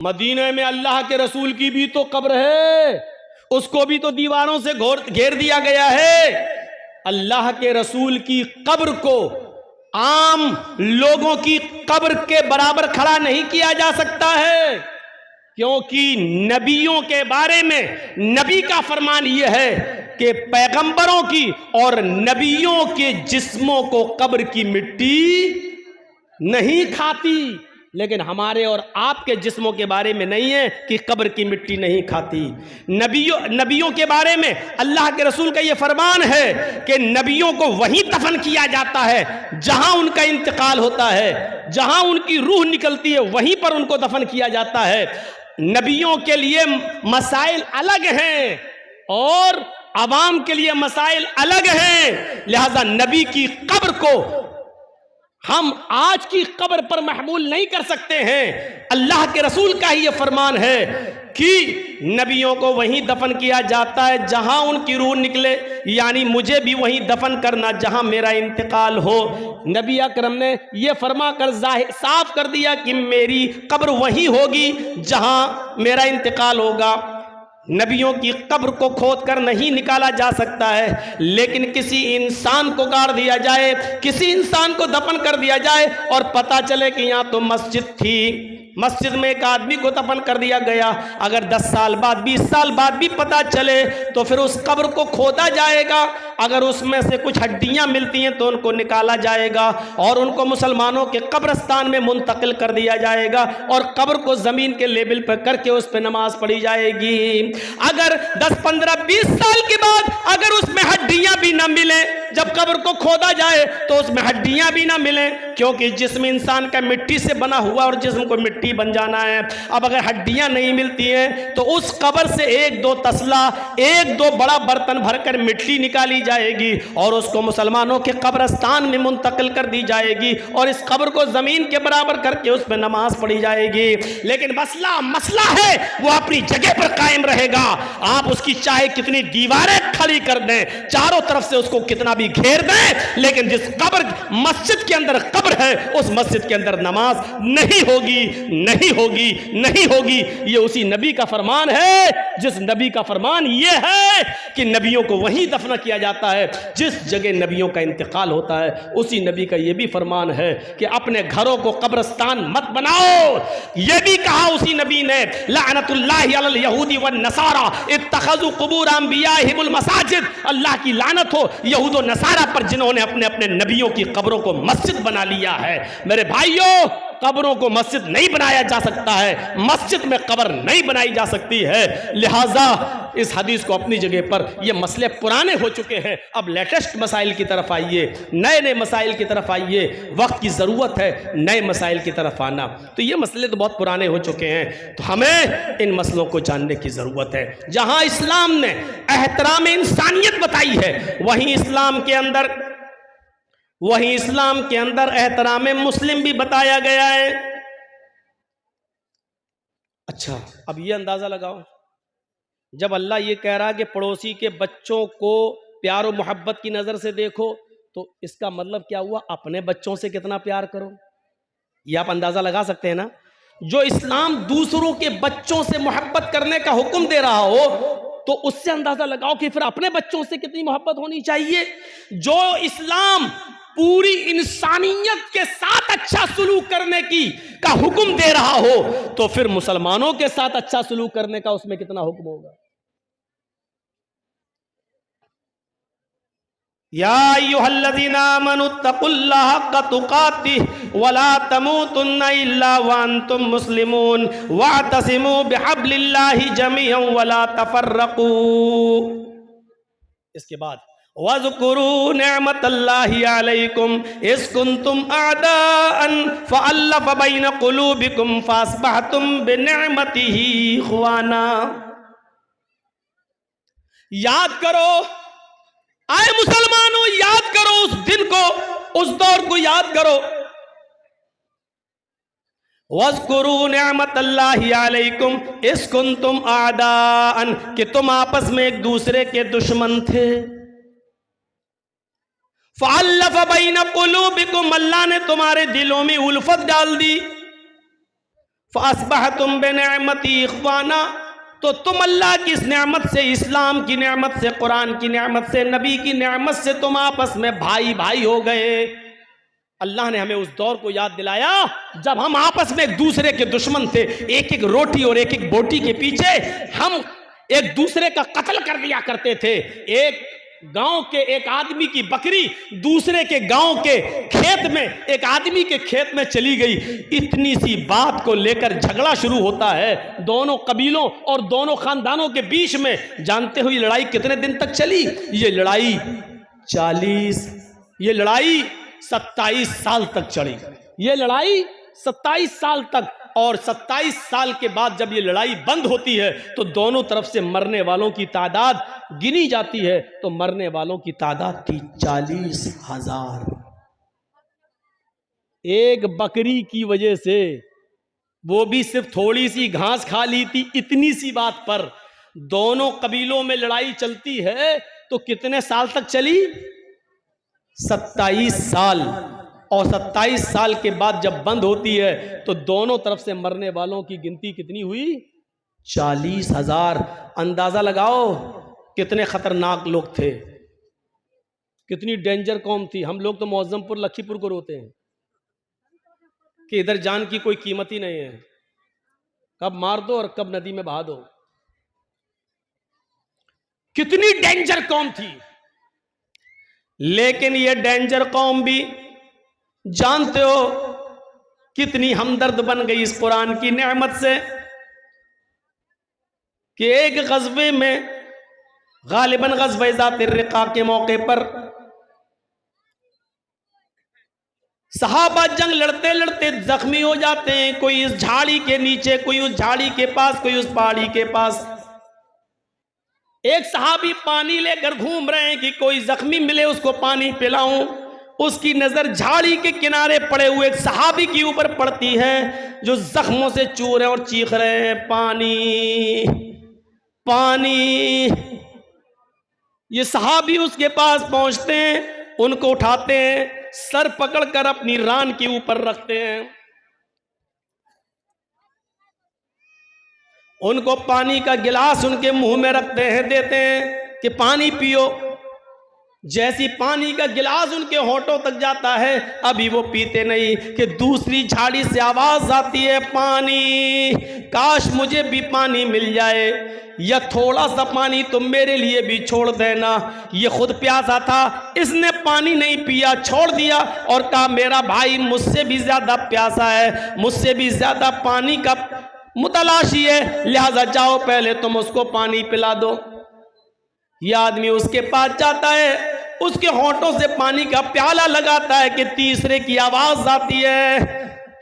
मदीने में अल्लाह के रसूल की भी तो कब्र है, उसको भी तो दीवारों से घेर दिया गया है। अल्लाह के रसूल की कब्र को आम लोगों की कब्र के बराबर खड़ा नहीं किया जा सकता है, क्योंकि नबियों के बारे में नबी का फरमान यह है कि पैगंबरों की और नबियों के जिस्मों को कब्र की मिट्टी नहीं खाती। लेकिन हमारे और आपके जिस्मों के बारे में नहीं है कि कब्र की मिट्टी नहीं खाती। नबियों के बारे में अल्लाह के रसूल का यह फरमान है कि नबियों को वहीं दफन किया जाता है जहां उनका इंतकाल होता है, जहां उनकी रूह निकलती है वहीं पर उनको दफन किया जाता है। नबियों के लिए मसाइल अलग हैं और आवाम के लिए मसाइल अलग हैं, लिहाजा नबी की कब्र को हम आज की कब्र पर महमूल नहीं कर सकते हैं। अल्लाह के रसूल का ही यह फरमान है कि नबियों को वहीं दफन किया जाता है जहां उनकी रूह निकले, यानी मुझे भी वहीं दफन करना जहां मेरा इंतकाल हो। नबी अकरम ने यह फरमा कर साफ कर दिया कि मेरी कब्र वहीं होगी जहां मेरा इंतकाल होगा। नबियों की कब्र को खोद कर नहीं निकाला जा सकता है, लेकिन किसी इंसान को गाड़ दिया जाए, किसी इंसान को दफन कर दिया जाए और पता चले कि यहाँ तो मस्जिद थी, मस्जिद में एक आदमी को दफन कर दिया गया, अगर 10 साल बाद 20 साल बाद भी पता चले तो फिर उस कब्र को खोदा जाएगा। अगर उसमें से कुछ हड्डियां मिलती हैं तो उनको निकाला जाएगा और उनको मुसलमानों के कब्रस्तान में मुंतकिल कर दिया जाएगा और कब्र को जमीन के लेवल पर करके उस पर नमाज पढ़ी जाएगी। अगर 10, 15, 20 साल के बाद अगर उसमें हड्डियां भी ना मिले, जब कब्र को खोदा जाए तो उसमें हड्डियां भी ना मिले, क्योंकि जिस्म इंसान का मिट्टी से बना हुआ और जिस्म को मिट्टी बन जाना है। अब अगर हड्डियां नहीं मिलती हैं तो उस कब्र से 1-2 तसला, 1-2 बड़ा बर्तन भरकर मिट्टी निकाली जाएगी और उसको मुसलमानों के कब्रस्तान में मुंतकिल कर दी जाएगी और इस कब्र को जमीन के बराबर करके उस पर नमाज पढ़ी जाएगी। लेकिन मसला है वो अपनी जगह पर कायम रहेगा। आप उसकी चाहे कितनी दीवारें खड़ी कर दें, चारों तरफ से उसको कितना भी घेर दें, लेकिन जिस कब्र मस्जिद के अंदर कब्र है उस मस्जिद के अंदर नमाज नहीं होगी, नहीं होगी, नहीं होगी। ये उसी नबी का फरमान है जिस नबी का फरमान ये है कि नबियों को वहीं दफन किया जाता है जिस जगह नबियों का इंतकाल होता है। उसी नबी का ये भी फरमान है कि अपने घरों को कब्रस्तान मत बनाओ। ये भी कहा उसी नबी ने, लानतुल्लाहि अलल यहूदी वन नसारा इत्तखज़ू कुबूर अंबियाहिमुल मसाजिद। अल्लाह की लानत हो यहूद और नसारा पर जिन्होंने अपने अपने नबियों की कब्रों को मस्जिद बना लिया है। मेरे भाइयों, कब्रों को मस्जिद नहीं बनाया जा सकता है, मस्जिद में कब्र नहीं बनाई जा सकती है। लिहाजा इस हदीस को अपनी जगह पर, ये मसले पुराने हो चुके हैं, अब लेटेस्ट मसाइल की तरफ आइए, नए नए मसाइल की तरफ आइए। वक्त की ज़रूरत है नए मसाइल की तरफ आना। तो ये मसले तो बहुत पुराने हो चुके हैं, तो हमें इन मसलों को जानने की ज़रूरत है। जहाँ इस्लाम ने एहतराम इंसानियत बताई है, वहीं इस्लाम के अंदर एहतराम मुस्लिम भी बताया गया है। अच्छा, अब ये अंदाजा लगाओ, जब अल्लाह ये कह रहा है कि पड़ोसी के बच्चों को प्यार और मोहब्बत की नजर से देखो, तो इसका मतलब क्या हुआ? अपने बच्चों से कितना प्यार करो। ये आप अंदाजा लगा सकते हैं ना। जो इस्लाम दूसरों के बच्चों से मोहब्बत करने का हुक्म दे रहा हो, तो उससे अंदाजा लगाओ कि फिर अपने बच्चों से कितनी मोहब्बत होनी चाहिए। जो इस्लाम पूरी इंसानियत के साथ अच्छा सलूक करने का हुक्म दे रहा हो, तो फिर मुसलमानों के साथ अच्छा सलूक करने का उसमें कितना हुक्म होगा। या अय्युहल्लज़ीना आमनुत्तकुल्लाह हक़्क़ तुक़ातिह वला तमूतुन्ना इल्ला व अंतुम मुस्लिमून वअतसिमू बिहब्लिल्लाहि जमीअन वला तफर्रक़ू। इसके बाद वज़कुरू निअमतल्लाहि अलैकुम इज़ कुंतुम अअदाअन फ़अल्लफ़ बैन क़ुलूबिकुम फ़अस्बहतुम बिनिअमतिही इख़वाना। याद करो, आए मुसलमानों, याद करो उस दिन को, उस दौर को याद करो। वज़कुरू निअमतल्लाहि अलैकुम इज़ कुंतुम अअदाअन, कि तुम आपस में एक दूसरे के दुश्मन थे। फ़अल्लफ़ बैन क़ुलूबिकुम, अल्लाह ने तुम्हारे दिलों में उल्फत डाल दी। फ़अस्बहतुम बिनिअमती इख्वाना, तो तुम अल्लाह की इस नेमत से, इस्लाम की नेमत से, कुरान की नेमत से, नबी की नेमत से तुम आपस में भाई भाई हो गए। अल्लाह ने हमें उस दौर को याद दिलाया जब हम आपस में एक दूसरे के दुश्मन थे, एक एक रोटी और एक एक बोटी के पीछे हम एक दूसरे का कत्ल कर दिया करते थे। एक गांव के एक आदमी की बकरी दूसरे के गांव के खेत में, एक आदमी के खेत में चली गई, इतनी सी बात को लेकर झगड़ा शुरू होता है दोनों कबीलों और दोनों खानदानों के बीच में। जानते हो ये लड़ाई कितने दिन तक चली? ये लड़ाई 27 साल तक चली। ये लड़ाई 27 साल तक, और 27 साल के बाद जब ये लड़ाई बंद होती है तो दोनों तरफ से मरने वालों की तादाद गिनी जाती है, तो मरने वालों की तादाद थी 40,000। एक बकरी की वजह से, वो भी सिर्फ थोड़ी सी घास खा ली थी, इतनी सी बात पर दोनों कबीलों में लड़ाई चलती है। तो कितने साल तक चली? 27 साल। और 27 साल के बाद जब बंद होती है तो दोनों तरफ से मरने वालों की गिनती कितनी हुई? 40,000। अंदाजा लगाओ कितने खतरनाक लोग थे, कितनी डेंजर कौम थी। हम लोग तो मौजमपुर लखीपुर को रोते हैं कि इधर जान की कोई कीमत ही नहीं है, कब मार दो और कब नदी में बहा दो। कितनी डेंजर कौम थी। लेकिन ये डेंजर कौम भी जानते हो कितनी हमदर्द बन गई इस कुरान की नेमत से कि एक गज़वे में, गालिबन गज़वे ज़ातिर रिक़ा के मौके पर, सहाबा जंग लड़ते लड़ते जख्मी हो जाते हैं। कोई इस झाड़ी के नीचे, कोई उस झाड़ी के पास, कोई उस पहाड़ी के पास। एक सहाबी पानी लेकर घूम रहे हैं कि कोई जख्मी मिले उसको पानी पिलाऊं। उसकी नजर झाड़ी के किनारे पड़े हुए एक सहाबी के ऊपर पड़ती है जो जख्मों से चू रहे और चीख रहे हैं, पानी पानी। ये सहाबी उसके पास पहुंचते हैं, उनको उठाते हैं, सर पकड़कर अपनी रान के ऊपर रखते हैं, उनको पानी का गिलास उनके मुंह में रखते हैं, देते हैं कि पानी पियो। जैसी पानी का गिलास उनके होठों तक जाता है, अभी वो पीते नहीं कि दूसरी झाड़ी से आवाज आती है, पानी, काश मुझे भी पानी मिल जाए, या थोड़ा सा पानी तुम मेरे लिए भी छोड़ देना। ये खुद प्यासा था, इसने पानी नहीं पिया, छोड़ दिया और कहा मेरा भाई मुझसे भी ज्यादा प्यासा है, मुझसे भी ज्यादा पानी का मुतलाशी है, लिहाजा जाओ पहले तुम उसको पानी पिला दो। यह आदमी उसके पास जाता है, उसके होठों से पानी का प्याला लगाता है कि तीसरे की आवाज आती है,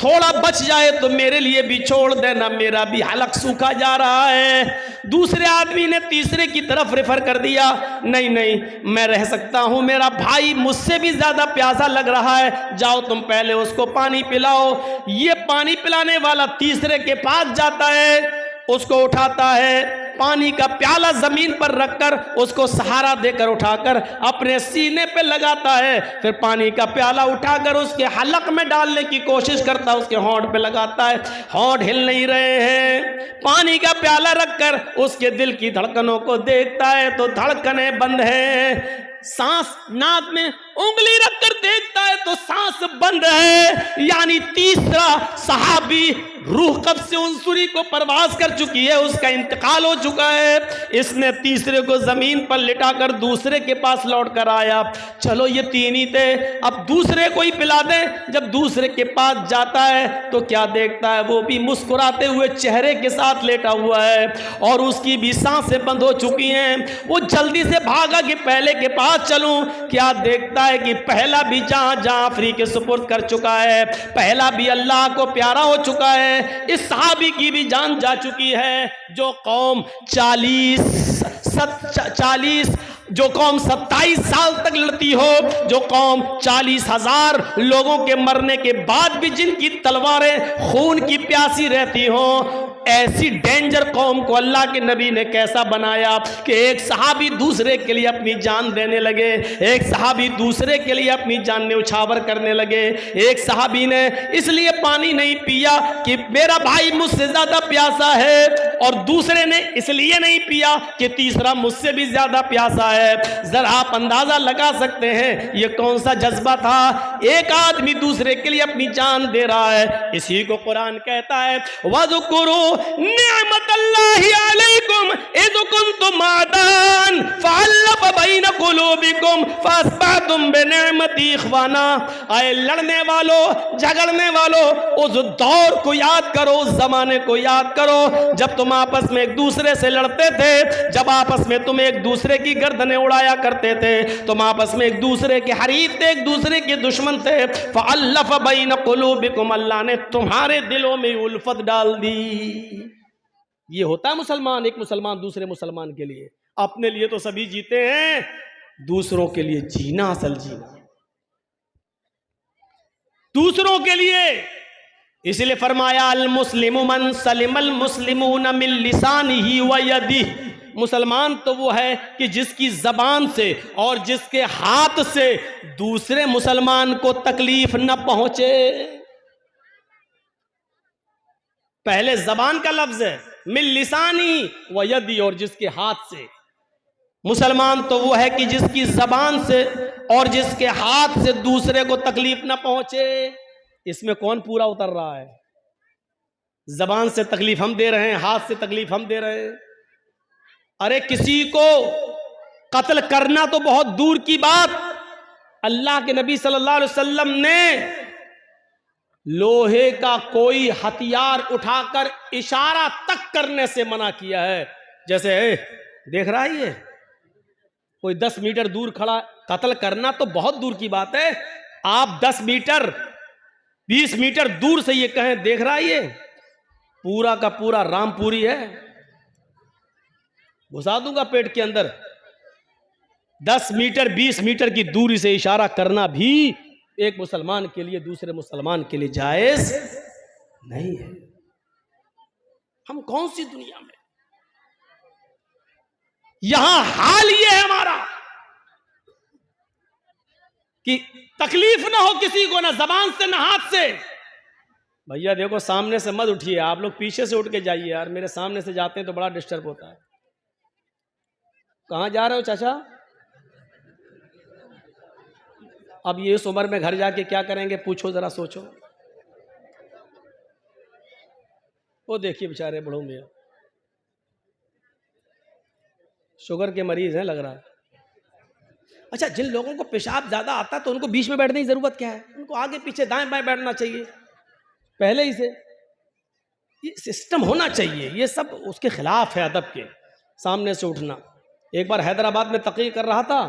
थोड़ा बच जाए तो मेरे लिए भी छोड़ देना, मेरा भी हलक सूखा जा रहा है। दूसरे आदमी ने तीसरे की तरफ रेफर कर दिया, नहीं नहीं मैं रह सकता हूं, मेरा भाई मुझसे भी ज्यादा प्यासा लग रहा है, जाओ तुम पहले उसको पानी पिलाओ। ये पानी पिलाने वाला तीसरे के पास जाता है, उसको उठाता है, पानी का प्याला जमीन पर रखकर उसको सहारा देकर उठाकर अपने सीने पे लगाता है, फिर पानी का प्याला उठाकर उसके हलक में डालने की कोशिश करता है, उसके होंठ पे लगाता है, होंठ हिल नहीं रहे हैं। पानी का प्याला रखकर उसके दिल की धड़कनों को देखता है तो धड़कनें बंद है, सांस नाक में उंगली रखकर देखता है तो सांस बंद है। यानी तीसरा सहाबी रूह कब्ज़ से उनसुरी को परवास कर चुकी है, उसका इंतकाल हो चुका है। इसने तीसरे को जमीन पर लिटाकर दूसरे के पास लौट कर आया, चलो ये तीन ही थे, अब दूसरे को ही पिला दें। जब दूसरे के पास जाता है तो क्या देखता है, वो भी मुस्कुराते हुए चेहरे के साथ लेटा हुआ है और उसकी भी सांसें बंद हो चुकी हैं। वो जल्दी से भागा कि पहले के पास चलूं, क्या देखता है कि पहला भी जहां जहां फ्री के सुपुर्द कर चुका है, पहला भी अल्लाह को प्यारा हो चुका है, इस सहाबी की भी जान जा चुकी है। जो कौम 27 साल तक लड़ती हो, जो कौम 40,000 लोगों के मरने के बाद भी जिनकी तलवारें खून की प्यासी रहती हो, ऐसी डेंजर कौम को अल्लाह के नबी ने कैसा बनाया कि एक सहाबी दूसरे के लिए अपनी जान देने लगे, एक सहाबी दूसरे के लिए अपनी जान न्यौछावर करने लगे। एक सहाबी ने इसलिए पानी नहीं पिया कि मेरा भाई मुझसे ज्यादा प्यासा है, और दूसरे ने इसलिए नहीं पिया कि तीसरा मुझसे भी ज्यादा प्यासा है। जरा आप अंदाजा लगा सकते हैं ये कौन सा जज्बा था। एक आदमी दूसरे के लिए अपनी जान दे रहा है। इसी को कुरान कहता है वज़कुरू निअमतल्लाहि अलैकुम इज़ कुंतुम आदान फ़अल्लफ़ बैन क़ुलूबिकुम फ़अस्बहतुम बिनिअमति इख़वाना। आए लड़ने वालों, झगड़ने वालों, उस दौर को याद करो, उस जमाने को याद करो जब तुम आपस में एक दूसरे से लड़ते थे, जब आपस में तुम एक दूसरे की गर्दनें उड़ाया करते थे, तुम आपस में एक दूसरे के हरीफ थे, एक दूसरे के दुश्मन थे। फ़अल्लफ़ बैन क़ुलूबिकुम, अल्लाह ने तुम्हारे दिलों में उल्फत डाल दी। ये होता है मुसलमान, एक मुसलमान दूसरे मुसलमान के लिए। अपने लिए तो सभी जीते हैं, दूसरों के लिए जीना असल जीना, दूसरों के लिए। इसलिए फरमाया अल मुस्लिमु मन सलिमल मुस्लिमून मिन लिसानिही व यदिही। मुसलमान तो वो है कि जिसकी जबान से और जिसके हाथ से दूसरे मुसलमान को तकलीफ न पहुंचे। पहले जबान का लफ्ज है, मिन लिसानी व यदी, और जिसके हाथ से। मुसलमान तो वो है कि जिसकी जबान से और जिसके हाथ से दूसरे को तकलीफ न पहुंचे। इसमें कौन पूरा उतर रहा है? जबान से तकलीफ हम दे रहे हैं, हाथ से तकलीफ हम दे रहे हैं। अरे किसी को कत्ल करना तो बहुत दूर की बात, अल्लाह के नबी सल्लल्लाहु अलैहि वसल्लम ने लोहे का कोई हथियार उठाकर इशारा तक करने से मना किया है। जैसे देख रहा है ये कोई 10 मीटर दूर खड़ा, कत्ल करना तो बहुत दूर की बात है। आप 10 मीटर 20 मीटर दूर से ये कहें देख रहा है ये पूरा का पूरा रामपुरी है, घुसा दूंगा पेट के अंदर। 10 मीटर 20 मीटर की दूरी से इशारा करना भी एक मुसलमान के लिए दूसरे मुसलमान के लिए जायज नहीं है। हम कौन सी दुनिया में, यहां हाल ये है हमारा कि तकलीफ ना हो किसी को, ना जबान से ना हाथ से। भैया देखो सामने से मत उठिए, आप लोग पीछे से उठ के जाइए यार, मेरे सामने से जाते हैं तो बड़ा डिस्टर्ब होता है। कहां जा रहे हो चाचा? अब ये इस उम्र में घर जाके क्या करेंगे पूछो, जरा सोचो। वो देखिए बेचारे बूढ़ों में शुगर के मरीज हैं लग रहा है। अच्छा, जिन लोगों को पेशाब ज्यादा आता है तो उनको बीच में बैठने की जरूरत क्या है? उनको आगे पीछे दाएं बाएं बैठना चाहिए पहले ही से। ये सिस्टम होना चाहिए। ये सब उसके खिलाफ है अदब के, सामने से उठना। एक बार हैदराबाद में तकरीर कर रहा था,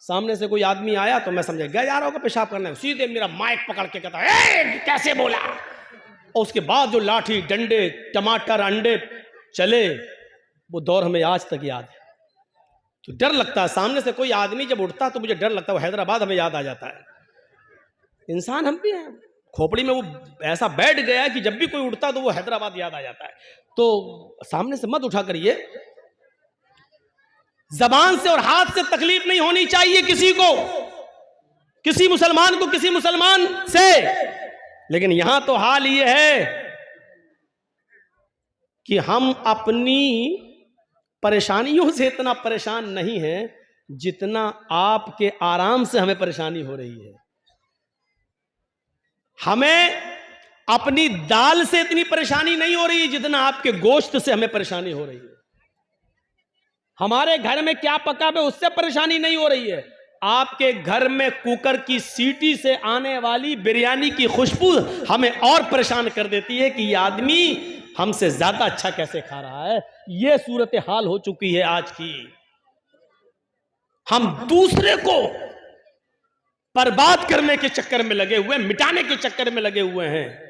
सामने से कोई आदमी आया तो मैं समझा गया यार होगा पेशाब करना है, सीधे मेरा माइक पकड़ के कहता है कैसे बोला। और उसके बाद जो लाठी डंडे टमाटर अंडे चले, वो दौर हमें आज तक याद है। तो डर लगता है, सामने से कोई आदमी जब उठता तो मुझे डर लगता है। वो हैदराबाद हमें याद आ जाता है। इंसान हम भी हैं, खोपड़ी में वो ऐसा बैठ गया है कि जब भी कोई उठता तो वो हैदराबाद याद आ जाता है। तो सामने से मत उठा करिए। जबान से और हाथ से तकलीफ नहीं होनी चाहिए किसी को, किसी मुसलमान को किसी मुसलमान से। लेकिन यहां तो हाल ये है कि हम अपनी परेशानियों से इतना परेशान नहीं हैं जितना आपके आराम से हमें परेशानी हो रही है। हमें अपनी दाल से इतनी परेशानी नहीं हो रही जितना आपके गोश्त से हमें परेशानी हो रही है। हमारे घर में क्या पका है उससे परेशानी नहीं हो रही है। आपके घर में कुकर की सीटी से आने वाली बिरयानी की खुशबू हमें और परेशान कर देती है कि ये आदमी हमसे ज्यादा अच्छा कैसे खा रहा है। ये सूरत हाल हो चुकी है आज की। हम दूसरे को बर्बाद करने के चक्कर में लगे हुए, मिटाने के चक्कर में लगे हुए हैं।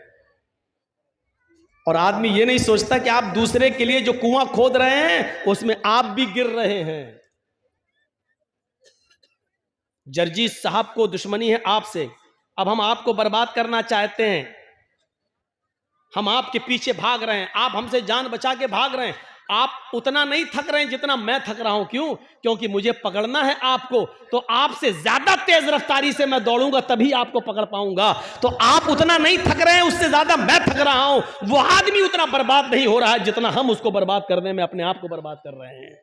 और आदमी ये नहीं सोचता कि आप दूसरे के लिए जो कुआं खोद रहे हैं उसमें आप भी गिर रहे हैं। जर्जीस साहब को दुश्मनी है आपसे, अब हम आपको बर्बाद करना चाहते हैं। हम आपके पीछे भाग रहे हैं, आप हमसे जान बचा के भाग रहे हैं। आप उतना नहीं थक रहे हैं जितना मैं थक रहा हूं। क्यों? क्योंकि मुझे पकड़ना है आपको, तो आपसे ज्यादा तेज रफ्तारी से मैं दौड़ूंगा, तभी आपको पकड़ पाऊंगा। तो आप उतना नहीं थक रहे हैं, उससे ज्यादा मैं थक रहा हूं। वो आदमी उतना बर्बाद नहीं हो रहा है जितना हम उसको बर्बाद करने में अपने आप को बर्बाद कर रहे हैं।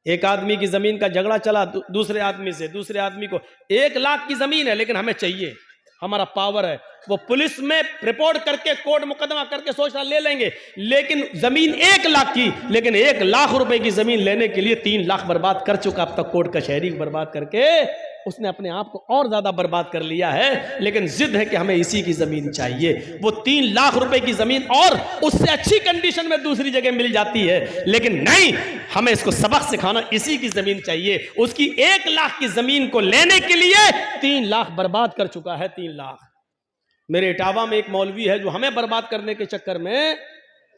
एक आदमी की जमीन का झगड़ा चला दूसरे आदमी से, दूसरे आदमी को 1 लाख की जमीन है, लेकिन हमें चाहिए, हमारा पावर है। वो पुलिस में रिपोर्ट करके कोर्ट मुकदमा करके सोच रहा ले लेंगे, लेकिन जमीन 1 लाख की, लेकिन 1 लाख रुपए की जमीन लेने के लिए 3 लाख बर्बाद कर चुका अब तक, कोर्ट कचहरी बर्बाद करके उसने अपने आप को और ज्यादा बर्बाद कर लिया है। लेकिन जिद है कि हमें इसी की जमीन चाहिए। वो 3 लाख रुपए की जमीन और उससे अच्छी कंडीशन में दूसरी जगह मिल जाती है, लेकिन नहीं, हमें इसको सबक सिखाना, इसी की जमीन चाहिए। उसकी 1 लाख की जमीन को लेने के लिए 3 लाख बर्बाद कर चुका है। 3 लाख। मेरे इटावा में एक मौलवी है जो हमें बर्बाद करने के चक्कर में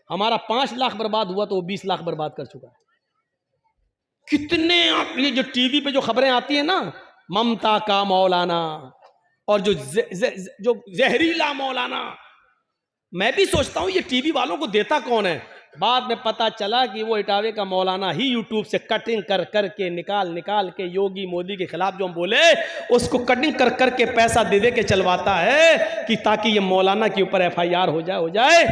हमारा 5 लाख बर्बाद हुआ, तो वो 20 लाख बर्बाद कर चुका है। कितने आप ये जो टीवी पे जो खबरें आती है ना, ममता का मौलाना और जो जहरीला मौलाना, मैं भी सोचता हूं ये टीवी वालों को देता कौन है। बाद में पता चला कि वो इटावे का मौलाना ही यूट्यूब से कटिंग कर करके निकाल के योगी मोदी के खिलाफ जो हम बोले उसको कटिंग कर करके पैसा दे के चलवाता है कि ताकि ये मौलाना के ऊपर FIR हो जाए।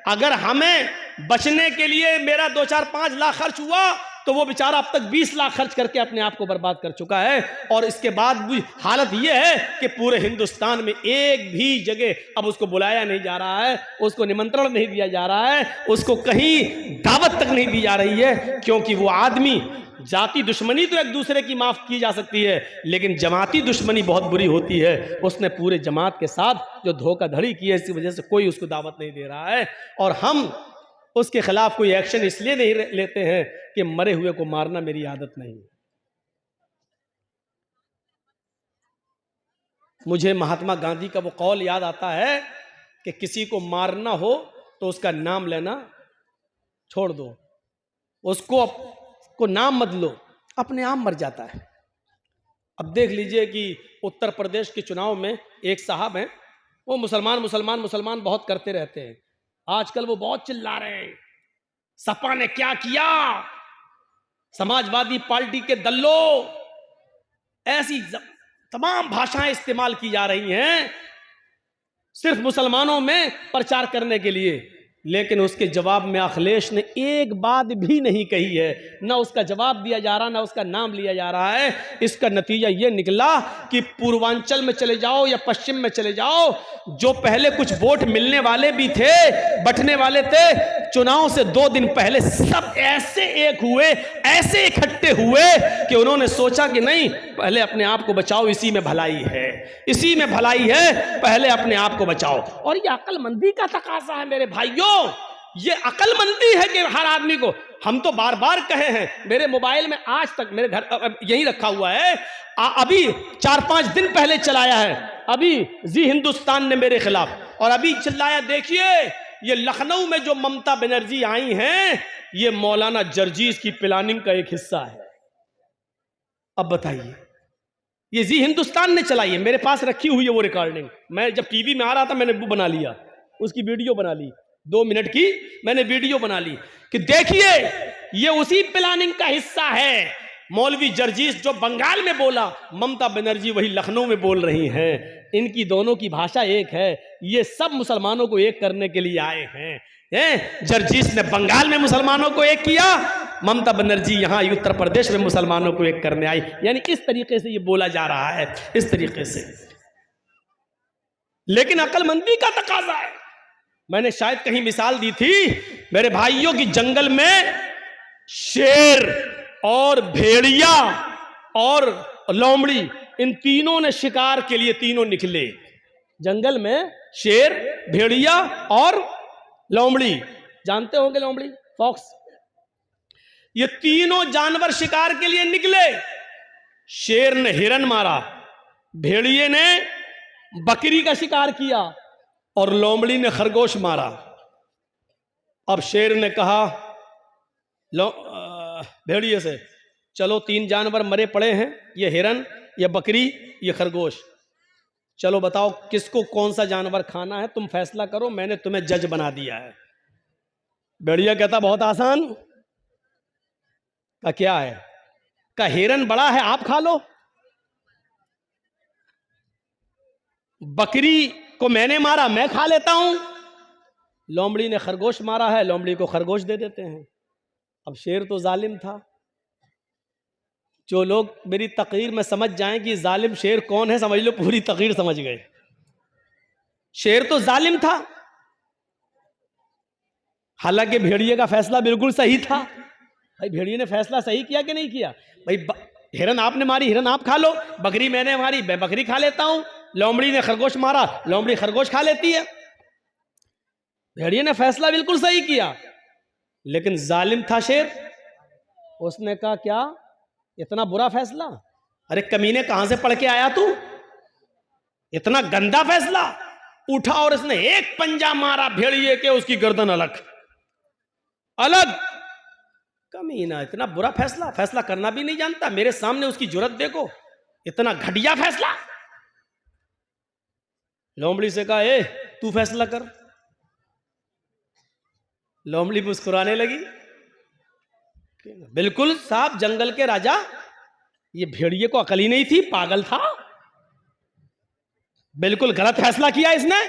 अगर हमें बचने के लिए मेरा 2, 4, 5 लाख खर्च हुआ, तो वो बेचारा अब तक 20 लाख खर्च करके अपने आप को बर्बाद कर चुका है। और इसके बाद भी हालत ये है कि पूरे हिंदुस्तान में एक भी जगह अब उसको बुलाया नहीं जा रहा है, उसको निमंत्रण नहीं दिया जा रहा है, उसको कहीं दावत तक नहीं दी जा रही है, क्योंकि वो आदमी, जाति दुश्मनी तो एक दूसरे की माफ की जा सकती है, लेकिन जमाती दुश्मनी बहुत बुरी होती है। उसने पूरे जमात के साथ जो धोखाधड़ी की है, इसी वजह से कोई उसको दावत नहीं दे रहा है। और हम उसके खिलाफ कोई एक्शन इसलिए नहीं लेते हैं कि मरे हुए को मारना मेरी आदत नहीं। मुझे महात्मा गांधी का वो कौल याद आता है कि किसी को मारना हो तो उसका नाम लेना छोड़ दो, उसको नाम मत लो, अपने आप मर जाता है। अब देख लीजिए कि उत्तर प्रदेश के चुनाव में एक साहब हैं, वो मुसलमान बहुत करते रहते हैं। आजकल वो बहुत चिल्ला रहे हैं, सपा ने क्या किया, समाजवादी पार्टी के दल्लो, ऐसी तमाम भाषाएं इस्तेमाल की जा रही हैं सिर्फ मुसलमानों में प्रचार करने के लिए। लेकिन उसके जवाब में अखिलेश ने एक बात भी नहीं कही है, ना उसका जवाब दिया जा रहा, ना उसका नाम लिया जा रहा है। इसका नतीजा ये निकला कि पूर्वांचल में चले जाओ या पश्चिम में चले जाओ, जो पहले कुछ वोट मिलने वाले भी थे, बंटने वाले थे, चुनाव से 2 दिन पहले सब ऐसे एक हुए, ऐसे इकट्ठे हुए कि उन्होंने सोचा कि नहीं, पहले अपने आप को बचाओ, इसी में भलाई है, इसी में भलाई है, पहले अपने आप को बचाओ। और ये अक्लमंदी का तकाजा है मेरे भाइयों, ये अक्लमंदी है कि हर आदमी को, हम तो बार बार कहे हैं, मेरे मोबाइल में आज तक, मेरे घर यही रखा हुआ है, अभी 4-5 दिन पहले चलाया है, अभी जी हिंदुस्तान ने मेरे खिलाफ, और अभी चिल्लाया, देखिए ये लखनऊ में जो ममता बनर्जी आई हैं, ये मौलाना जर्जीस की प्लानिंग का एक हिस्सा है। अब बताइए, ये जी हिंदुस्तान ने चलाई है, मेरे पास रखी हुई है वो रिकॉर्डिंग। मैं जब टीवी में आ रहा था मैंने वो बना लिया, उसकी वीडियो बना ली, 2 मिनट की मैंने वीडियो बना ली कि देखिए ये उसी प्लानिंग का हिस्सा है। मौलवी जर्जीस जो बंगाल में बोला, ममता बनर्जी वही लखनऊ में बोल रही हैं। इनकी दोनों की भाषा एक है, ये सब मुसलमानों को एक करने के लिए आए हैं। जर्जीस ने बंगाल में मुसलमानों को एक किया, ममता बनर्जी यहां उत्तर प्रदेश में मुसलमानों को एक करने आई। यानी इस तरीके से ये बोला जा रहा है, इस तरीके से। लेकिन अक्लमंदी का तकाजा है। मैंने शायद कहीं मिसाल दी थी मेरे भाइयों की, जंगल में शेर और भेड़िया और लोमड़ी, इन तीनों ने शिकार के लिए तीनों निकले। जंगल में शेर, भेड़िया और लोमड़ी, जानते होंगे लोमड़ी, फॉक्स, ये तीनों जानवर शिकार के लिए निकले। शेर ने हिरन मारा, भेड़िए ने बकरी का शिकार किया और लोमड़ी ने खरगोश मारा। अब शेर ने कहा भेड़िए से, चलो 3 जानवर मरे पड़े हैं, ये हिरन, ये बकरी, ये खरगोश, चलो बताओ किसको कौन सा जानवर खाना है, तुम फैसला करो, मैंने तुम्हें जज बना दिया है। भेड़िया कहता बहुत आसान। का क्या है? का हिरन बड़ा है, आप खा लो। बकरी को मैंने मारा, मैं खा लेता हूं। लोमड़ी ने खरगोश मारा है, लोमड़ी को खरगोश दे देते हैं। अब शेर तो जालिम था। जो लोग मेरी तकरीर में समझ जाएं कि जालिम शेर कौन है, समझ लो पूरी तकरीर समझ गए। शेर तो जालिम था, हालांकि भेड़िए का फैसला बिल्कुल सही था। भाई भेड़िए ने फैसला सही किया कि नहीं किया? भाई हिरन आपने मारी, हिरन आप खा लो। बकरी मैंने मारी, मैं बकरी खा लेता हूं। लोमड़ी ने खरगोश मारा, लोमड़ी खरगोश खा लेती है। भेड़िए ने फैसला बिल्कुल सही किया, लेकिन जालिम था शेर। उसने कहा क्या इतना बुरा फैसला? अरे कमीने कहां से पढ़ के आया तू? इतना गंदा फैसला। उठा और इसने एक पंजा मारा भेड़िए के, उसकी गर्दन अलग अलग। कमीना इतना बुरा फैसला, फैसला करना भी नहीं जानता। मेरे सामने उसकी जुर्रत देखो, इतना घटिया फैसला। लोमड़ी से कहा ए तू फैसला कर। लोमड़ी मुस्कुराने लगी। बिल्कुल साहब, जंगल के राजा, ये भेड़िए को अकल ही नहीं थी, पागल था। बिल्कुल गलत फैसला किया इसने।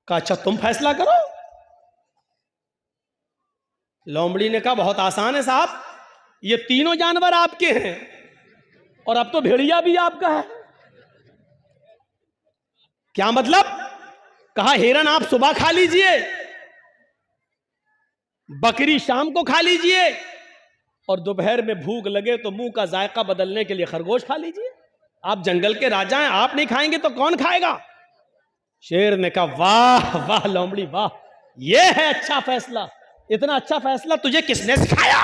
कहा अच्छा तुम फैसला करो। लोमड़ी ने कहा बहुत आसान है साहब, ये तीनों जानवर आपके हैं और अब तो भेड़िया भी आपका है। क्या मतलब? कहा हिरन आप सुबह खा लीजिए, बकरी शाम को खा लीजिए, और दोपहर में भूख लगे तो मुंह का जायका बदलने के लिए खरगोश खा लीजिए। आप जंगल के राजा हैं, आप नहीं खाएंगे तो कौन खाएगा? शेर ने कहा वाह वाह लोमड़ी वाह, ये है अच्छा फैसला। इतना अच्छा फैसला तुझे किसने सिखाया?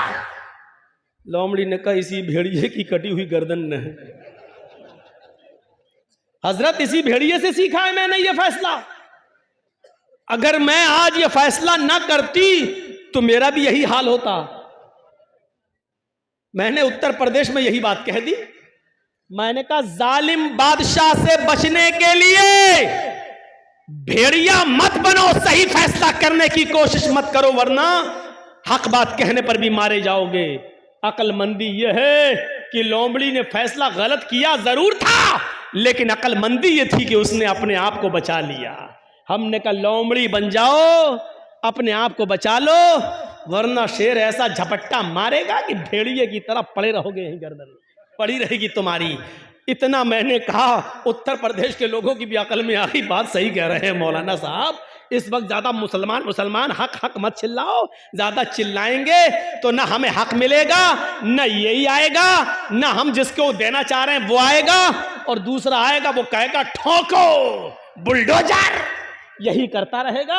लोमड़ी ने कहा इसी भेड़िए की कटी हुई गर्दन ने। हजरत इसी भेड़िए से सीखा है मैंने ये फैसला। अगर मैं आज ये फैसला ना करती तो मेरा भी यही हाल होता। मैंने उत्तर प्रदेश में यही बात कह दी। मैंने कहा जालिम बादशाह से बचने के लिए भेड़िया मत बनो, सही फैसला करने की कोशिश मत करो, वरना हक बात कहने पर भी मारे जाओगे। अक्लमंदी यह है कि लोमड़ी ने फैसला गलत किया जरूर था, लेकिन अक्लमंदी यह थी कि उसने अपने आप को बचा लिया। हमने कहा लोमड़ी बन जाओ, अपने आप को बचा लो, वरना शेर ऐसा झपट्टा मारेगा कि भेड़िए की तरह पड़े रहोगे, यहीं गर्दन पड़ी रहेगी तुम्हारी। इतना मैंने कहा, उत्तर प्रदेश के लोगों की भी अकल में आ गई, बात सही कह रहे हैं मौलाना साहब। इस वक्त ज्यादा मुसलमान हक हक मत चिल्लाओ, ज्यादा चिल्लाएंगे तो ना हमें हक मिलेगा, ना यही आएगा, ना हम जिसको देना चाह रहे हैं वो आएगा, और दूसरा आएगा वो कहेगा ठोको बुलडोजर, यही करता रहेगा।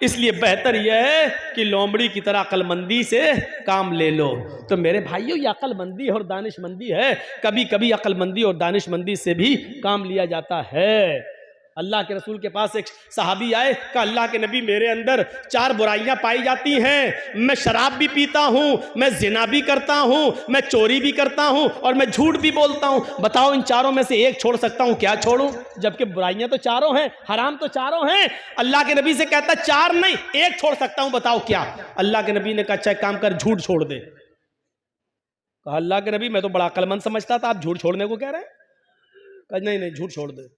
इसलिए बेहतर यह है कि लोमड़ी की तरह अक्लमंदी से काम ले लो। तो मेरे भाइयों, ये अक्लमंदी और दानिशमंदी है। कभी कभी अक्लमंदी और दानिशमंदी से भी काम लिया जाता है। अल्लाह के रसूल के पास एक सहाबी आए, कहा अल्लाह के नबी मेरे अंदर 4 बुराइयां पाई जाती हैं। मैं शराब भी पीता हूं, मैं जिना भी करता हूं, मैं चोरी भी करता हूं और मैं झूठ भी बोलता हूं। बताओ इन चारों में से एक छोड़ सकता हूं, क्या छोड़ूं? जबकि बुराइयां तो चारों हैं, हराम तो चारों हैं। अल्लाह के नबी से कहता 4 नहीं 1 छोड़ सकता हूं, बताओ क्या? अल्लाह के नबी ने कहा अच्छा काम कर, झूठ छोड़ दे। कहा अल्लाह के नबी मैं तो बड़ा अक्लमंद समझता था, आप झूठ छोड़ने को कह रहे हैं? कहा नहीं नहीं झूठ छोड़ दे।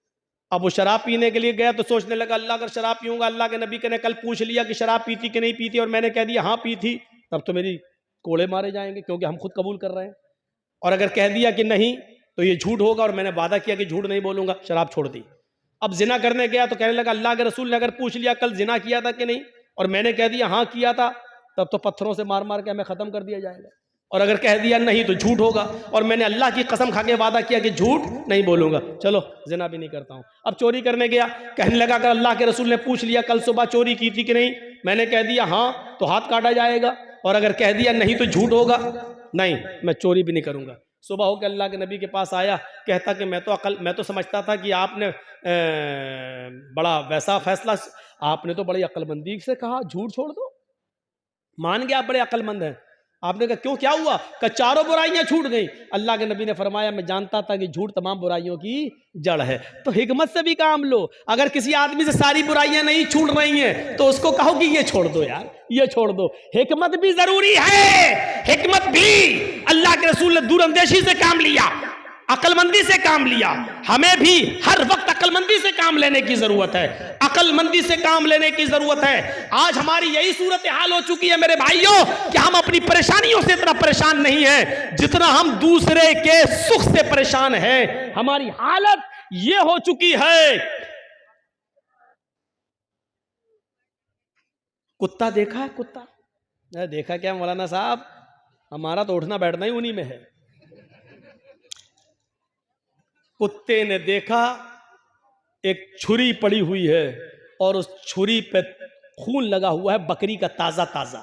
अब वो शराब पीने के लिए गया तो सोचने लगा अल्लाह अगर शराब पीऊंगा, अल्लाह के नबी ने कल पूछ लिया कि शराब पीती कि नहीं पीती और मैंने कह दिया हाँ पी थी, तब तो मेरी कोड़े मारे जाएंगे, क्योंकि हम खुद कबूल कर रहे हैं। और अगर कह दिया कि नहीं तो ये झूठ होगा, और मैंने वादा किया कि झूठ नहीं बोलूंगा, शराब छोड़ दी। अब जिना करने गया तो कहने लगा अल्लाह के रसूल ने अगर पूछ लिया कल जिना किया था कि नहीं, और मैंने कह दिया हाँ किया था, तब तो पत्थरों से मार मार के हमें खत्म कर दिया जाएगा। और अगर कह दिया नहीं तो झूठ होगा, और मैंने अल्लाह की कसम खा के वादा किया कि झूठ नहीं बोलूंगा, चलो जिना भी नहीं करता हूं। अब चोरी करने गया, कहने लगा अगर अल्लाह के रसूल ने पूछ लिया कल सुबह चोरी की थी कि नहीं, मैंने कह दिया हाँ तो हाथ काटा जाएगा, और अगर कह दिया नहीं तो झूठ होगा, नहीं मैं चोरी भी नहीं करूंगा। सुबह होकर अल्लाह के नबी के पास आया, कहता कि मैं तो समझता था कि आपने बड़ा वैसा फैसला, आपने तो बड़ी अक्लमंदी से कहा झूठ छोड़ दो, मान गया आप बड़े अक्लमंद हैं। आपने कहा क्यों, क्या हुआ? कहा चारों बुराइयां छूट गई। अल्लाह के नबी ने फरमाया मैं जानता था कि झूठ तमाम बुराइयों की जड़ है। तो हिकमत से भी काम लो। अगर किसी आदमी से सारी बुराइयां नहीं छूट रही हैं तो उसको कहो कि ये छोड़ दो यार, ये छोड़ दो। हिकमत भी जरूरी है। हिकमत भी अल्लाह के रसूल ने दूरअंदेशी से काम लिया, अकलमंदी से काम लिया। हमें भी हर वक्त अकलमंदी से काम लेने की जरूरत है, अकलमंदी से काम लेने की जरूरत है। आज हमारी यही सूरत हाल हो चुकी है मेरे भाइयों कि हम अपनी परेशानियों से इतना परेशान नहीं है जितना हम दूसरे के सुख से परेशान हैं। हमारी हालत यह हो चुकी है। कुत्ता देखा है? कुत्ता देखा क्या मौलाना साहब? हमारा तो उठना बैठना ही उन्हीं में है। कुत्ते ने देखा एक छुरी पड़ी हुई है और उस छुरी पे खून लगा हुआ है बकरी का ताजा ताजा,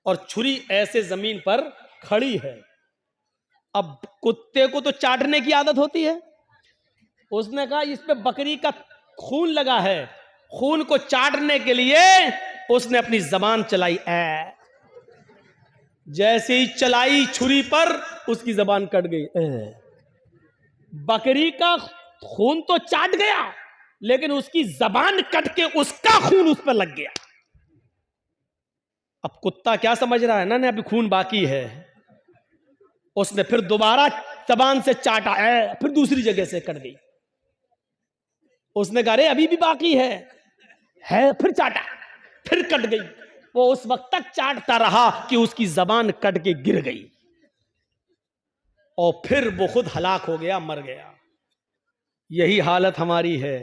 और छुरी ऐसे जमीन पर खड़ी है। अब कुत्ते को तो चाटने की आदत होती है। उसने कहा इस पे बकरी का खून लगा है, खून को चाटने के लिए उसने अपनी जबान चलाई। जैसे ही चलाई छुरी पर उसकी जबान कट गई। बकरी का खून तो चाट गया लेकिन उसकी जबान कट के उसका खून उस पर लग गया। अब कुत्ता क्या समझ रहा है ना अभी खून बाकी है। उसने फिर दोबारा जबान से चाटा, फिर दूसरी जगह से कट गई। उसने कहा अरे अभी भी बाकी है, फिर चाटा, फिर कट गई। वो उस वक्त तक चाटता रहा कि उसकी जबान कट के गिर गई और फिर वो खुद हलाक हो गया, मर गया। यही हालत हमारी है।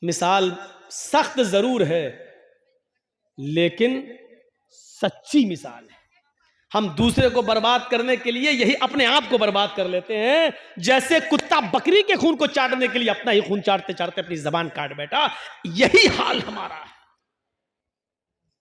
मिसाल सख्त जरूर है लेकिन सच्ची मिसाल है। हम दूसरे को बर्बाद करने के लिए यही अपने आप को बर्बाद कर लेते हैं। जैसे कुत्ता बकरी के खून को चाटने के लिए अपना ही खून चाटते चाटते अपनी जबान काट बैठा, यही हाल हमारा है।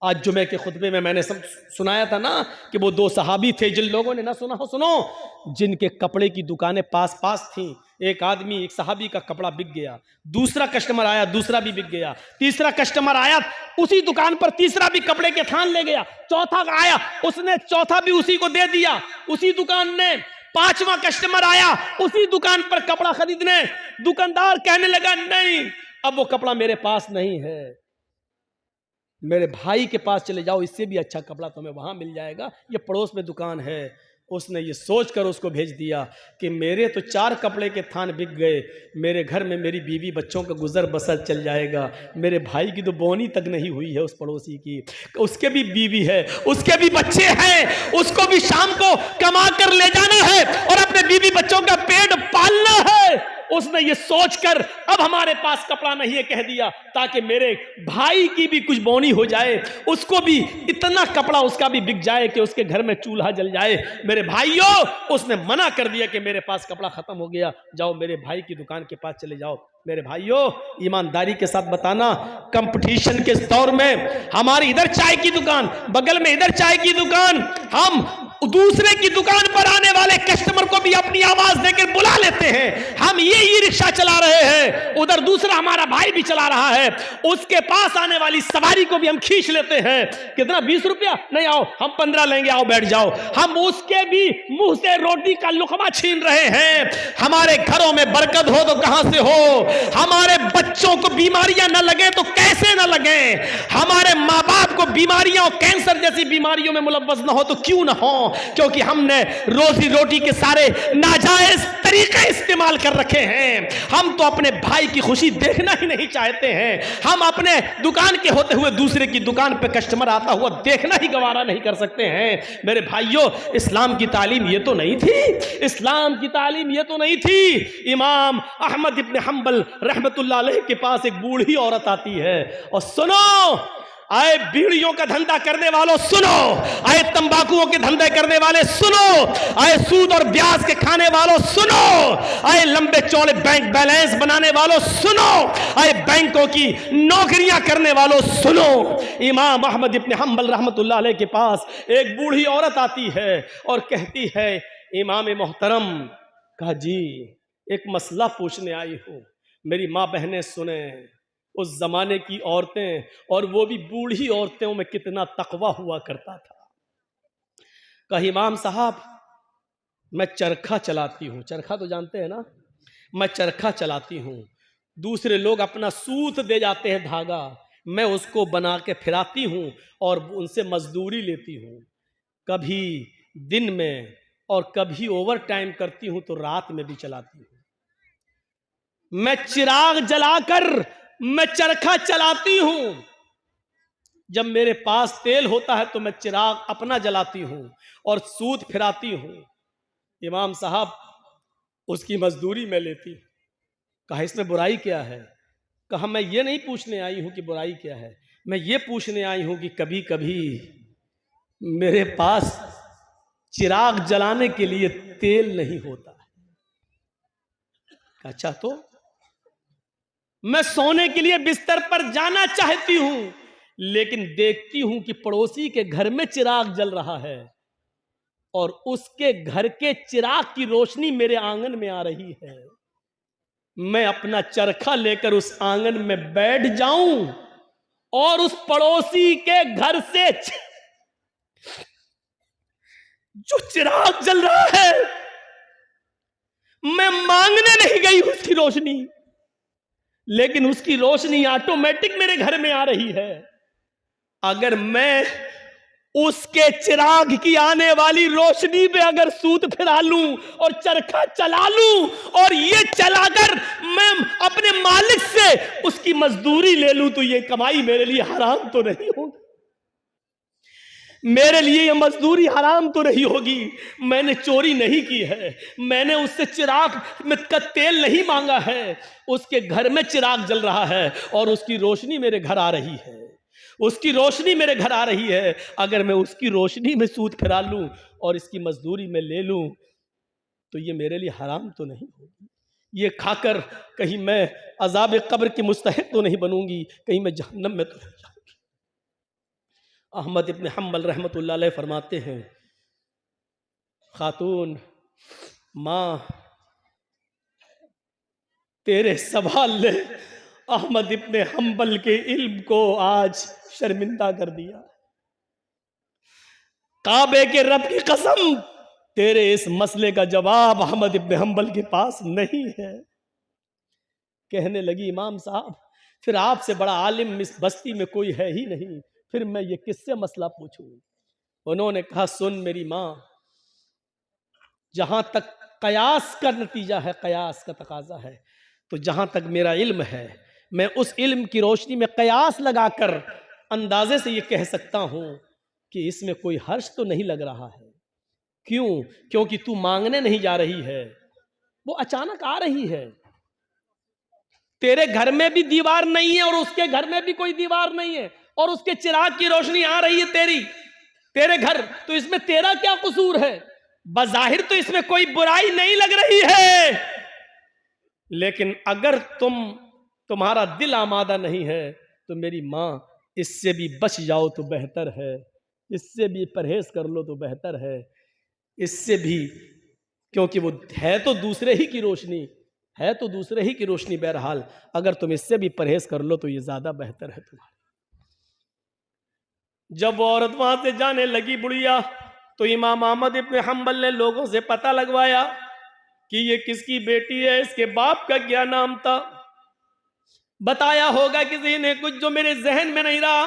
आज जुमे के खुतबे में मैंने सब सुनाया था ना कि वो दो सहाबी थे, जिन लोगों ने ना सुना हो सुनो, जिनके कपड़े की दुकानें पास पास थीं। एक आदमी, एक सहाबी का कपड़ा बिक गया, दूसरा कस्टमर आया, दूसरा भी बिक गया, तीसरा कस्टमर आया, उसी दुकान पर तीसरा भी कपड़े के थान ले गया, चौथा आया, उसने चौथा भी उसी को दे दिया उसी दुकान ने। पांचवा कस्टमर आया उसी दुकान पर कपड़ा खरीदने। दुकानदार कहने लगा नहीं, अब वो कपड़ा मेरे पास नहीं है, मेरे भाई के पास चले जाओ, इससे भी अच्छा कपड़ा तुम्हें वहां मिल जाएगा, ये पड़ोस में दुकान है। उसने ये सोचकर उसको भेज दिया कि मेरे तो 4 कपड़े के थान बिक गए, मेरे घर में मेरी बीवी बच्चों का गुजर बसर चल जाएगा। मेरे भाई की तो बोनी तक नहीं हुई है उस पड़ोसी की, उसके भी बीवी है, उसके भी बच्चे हैं, उसको भी शाम को कमा कर ले जाना है और अपने बीवी बच्चों का पेट पालना है। उसने ये सोचकर अब हमारे पास कपड़ा नहीं है कह दिया ताकि मेरे भाई की भी कुछ बोनी हो जाए, उसको भी इतना कपड़ा उसका भी बिक जाए कि उसके घर में चूल्हा जल जाए। मेरे भाइयों, उसने मना कर दिया कि मेरे पास कपड़ा खत्म हो गया, जाओ मेरे भाई की दुकान के पास चले जाओ। मेरे भाइयों, ईमानदारी के साथ बताना, कंपटीशन के दौर में हमारी इधर चाय की दुकान, बगल में इधर चाय की दुकान, हम दूसरे की दुकान पर आने वाले कस्टमर को भी अपनी आवाज देकर बुला लेते हैं। हम ये ई रिक्शा चला रहे हैं, उधर दूसरा हमारा भाई भी चला रहा है, उसके पास आने वाली सवारी को भी हम खींच लेते हैं। कितना? 20 रुपया? नहीं, आओ हम 15 लेंगे, आओ बैठ जाओ। हम उसके भी मुंह से रोटी का लुकमा छीन रहे हैं। हमारे घरों में बरकत हो तो कहां से हो, हमारे बच्चों को बीमारियां न लगे तो कैसे न लगे, हमारे माँ बाप को बीमारियां और कैंसर जैसी बीमारियों में मुलव्वस न हो तो क्यों न हो, क्योंकि हमने रोजी रोटी के सारे नाजायज तरीके इस्तेमाल कर रखे हैं। हम तो अपने भाई की खुशी देखना ही नहीं चाहते हैं। हम अपने दुकान के होते हुए दूसरे की दुकान पे कस्टमर आता हुआ देखना ही गवारा नहीं कर सकते हैं। मेरे भाइयों, इस्लाम की तालीम ये तो नहीं थी, इस्लाम की तालीम ये तो नहीं थी। इमाम अहमद इब्न हंबल रहमतुल्लाह अलैह के पास एक बूढ़ी औरत आती है और सुनो, आए बीड़ियों का धंधा करने वालों सुनो, आए तंबाकुओं के धंधे करने वाले सुनो, आए सूद और ब्याज के खाने वालों सुनो, आए लंबे चौड़े बैंक बैलेंस बनाने वालों सुनो, आए बैंकों की नौकरियां करने वालों सुनो। इमाम अहमद इब्न हंबल रहमतुल्लाह अलैह के पास एक बूढ़ी औरत आती है और कहती है, इमाम मोहतरम, कहा जी एक मसला पूछने आई हूं, मेरी माँ बहनें सुने। उस जमाने की औरतें, और वो भी बूढ़ी औरतों में कितना तकवा हुआ करता था। कहा इमाम साहब मैं चरखा चलाती हूँ, चरखा तो जानते हैं ना, मैं चरखा चलाती हूँ, दूसरे लोग अपना सूत दे जाते हैं धागा, मैं उसको बना के फिराती हूँ और उनसे मजदूरी लेती हूँ, कभी दिन में और कभी ओवर टाइम करती हूँ तो रात में भी चलाती हूँ। मैं चिराग जलाकर मैं चरखा चलाती हूँ, जब मेरे पास तेल होता है तो मैं चिराग अपना जलाती हूँ और सूत फिराती हूँ। इमाम साहब उसकी मजदूरी में लेती हूँ। कहा इसमें बुराई क्या है? कहा मैं ये नहीं पूछने आई हूं कि बुराई क्या है, मैं ये पूछने आई हूं कि कभी कभी मेरे पास चिराग जलाने के लिए तेल नहीं होता है। अच्छा तो मैं सोने के लिए बिस्तर पर जाना चाहती हूं, लेकिन देखती हूं कि पड़ोसी के घर में चिराग जल रहा है और उसके घर के चिराग की रोशनी मेरे आंगन में आ रही है। मैं अपना चरखा लेकर उस आंगन में बैठ जाऊं और उस पड़ोसी के घर से जो चिराग जल रहा है, मैं मांगने नहीं गई उसकी रोशनी, लेकिन उसकी रोशनी ऑटोमेटिक मेरे घर में आ रही है। अगर मैं उसके चिराग की आने वाली रोशनी पे अगर सूत फिरा लूं और चरखा चला लूं और ये चलाकर मैं अपने मालिक से उसकी मजदूरी ले लूं, तो ये कमाई मेरे लिए हराम तो नहीं होगी? मेरे लिए ये मजदूरी हराम तो नहीं होगी? मैंने चोरी नहीं की है, मैंने उससे चिराग में का तेल नहीं मांगा है, उसके घर में चिराग जल रहा है और उसकी रोशनी मेरे घर आ रही है, उसकी रोशनी मेरे घर आ रही है। अगर मैं उसकी रोशनी में सूत फिरा लूं और इसकी मजदूरी में ले लूं तो ये मेरे लिए हराम तो नहीं होगी? ये खाकर कहीं मैं अजाब कब्र की मुस्तहिक तो नहीं बनूंगी, कहीं मैं जहन्नम में तो नहीं जाऊंगी? अहमद इब्न हम्बल रहमतुल्लाह अलैह फरमाते हैं, खातून माँ तेरे सवाल ने अहमद इब्न हम्बल के इल्म को आज शर्मिंदा कर दिया। काबे के रब की कसम, तेरे इस मसले का जवाब अहमद इब्न हम्बल के पास नहीं है। कहने लगी इमाम साहब फिर आपसे बड़ा आलिम इस बस्ती में कोई है ही नहीं, फिर मैं ये किससे मसला पूछूं? उन्होंने कहा सुन मेरी माँ, जहां तक कयास का नतीजा है, कयास का तकाजा है, तो जहां तक मेरा इल्म है मैं उस इल्म की रोशनी में कयास लगाकर अंदाजे से ये कह सकता हूं कि इसमें कोई हर्ष तो नहीं लग रहा है। क्यों? क्योंकि तू मांगने नहीं जा रही है, वो अचानक आ रही है। तेरे घर में भी दीवार नहीं है और उसके घर में भी कोई दीवार नहीं है और उसके चिराग की रोशनी आ रही है तेरे घर, तो इसमें तेरा क्या कसूर है? बज़ाहिर तो इसमें कोई बुराई नहीं लग रही है, लेकिन अगर तुम्हारा दिल आमादा नहीं है तो मेरी माँ इससे भी बच जाओ तो बेहतर है, इससे भी परहेज कर लो तो बेहतर है, इससे भी, क्योंकि वो है तो दूसरे ही की रोशनी, है तो दूसरे ही की रोशनी। बहरहाल अगर तुम इससे भी परहेज कर लो तो ये ज्यादा बेहतर है तुम्हारे। जब वो औरत वहां से जाने लगी बुढ़िया, तो इमाम अहमद इब्न हम्बल ने लोगों से पता लगवाया कि ये किसकी बेटी है, इसके बाप का क्या नाम था। बताया होगा किसी ने कुछ जो मेरे जहन में नहीं रहा।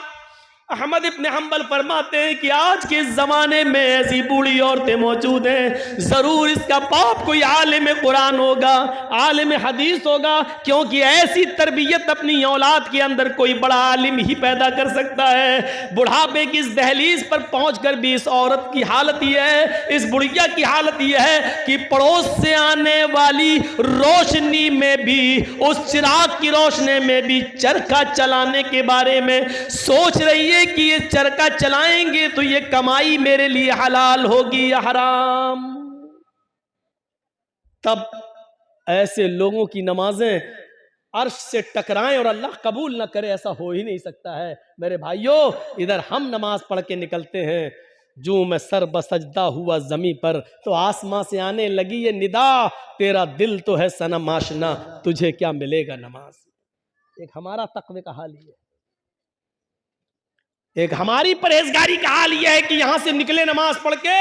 अहमद इब्न हम्बल फरमाते हैं कि आज के ज़माने में ऐसी बूढ़ी औरतें मौजूद हैं, ज़रूर इसका बाप कोई आलिम कुरान होगा, आलिम हदीस होगा, क्योंकि ऐसी तरबियत अपनी औलाद के अंदर कोई बड़ा आलिम ही पैदा कर सकता है। बुढ़ापे की इस दहलीज पर पहुंचकर भी इस औरत की हालत यह है, इस बुढ़िया की हालत यह है कि पड़ोस से आने वाली रोशनी में भी, उस चिराग की रोशनी में भी चरखा चलाने के बारे में सोच रही है कि ये चरखा चलाएंगे तो ये कमाई मेरे लिए हलाल होगी या हराम। तब ऐसे लोगों की नमाजें अर्श से टकराएं और अल्लाह कबूल ना करे, ऐसा हो ही नहीं सकता है। मेरे भाइयों, इधर हम नमाज पढ़ के निकलते हैं, जो मैं सर बसजदा हुआ जमी पर, तो आसमां से आने लगी ये निदा, तेरा दिल तो है सनम आशना, तुझे क्या मिलेगा नमाज। एक हमारा तकवे का हाल ये है, एक हमारी परहेजगारी का हाल यह है कि यहां से निकले नमाज पढ़ के,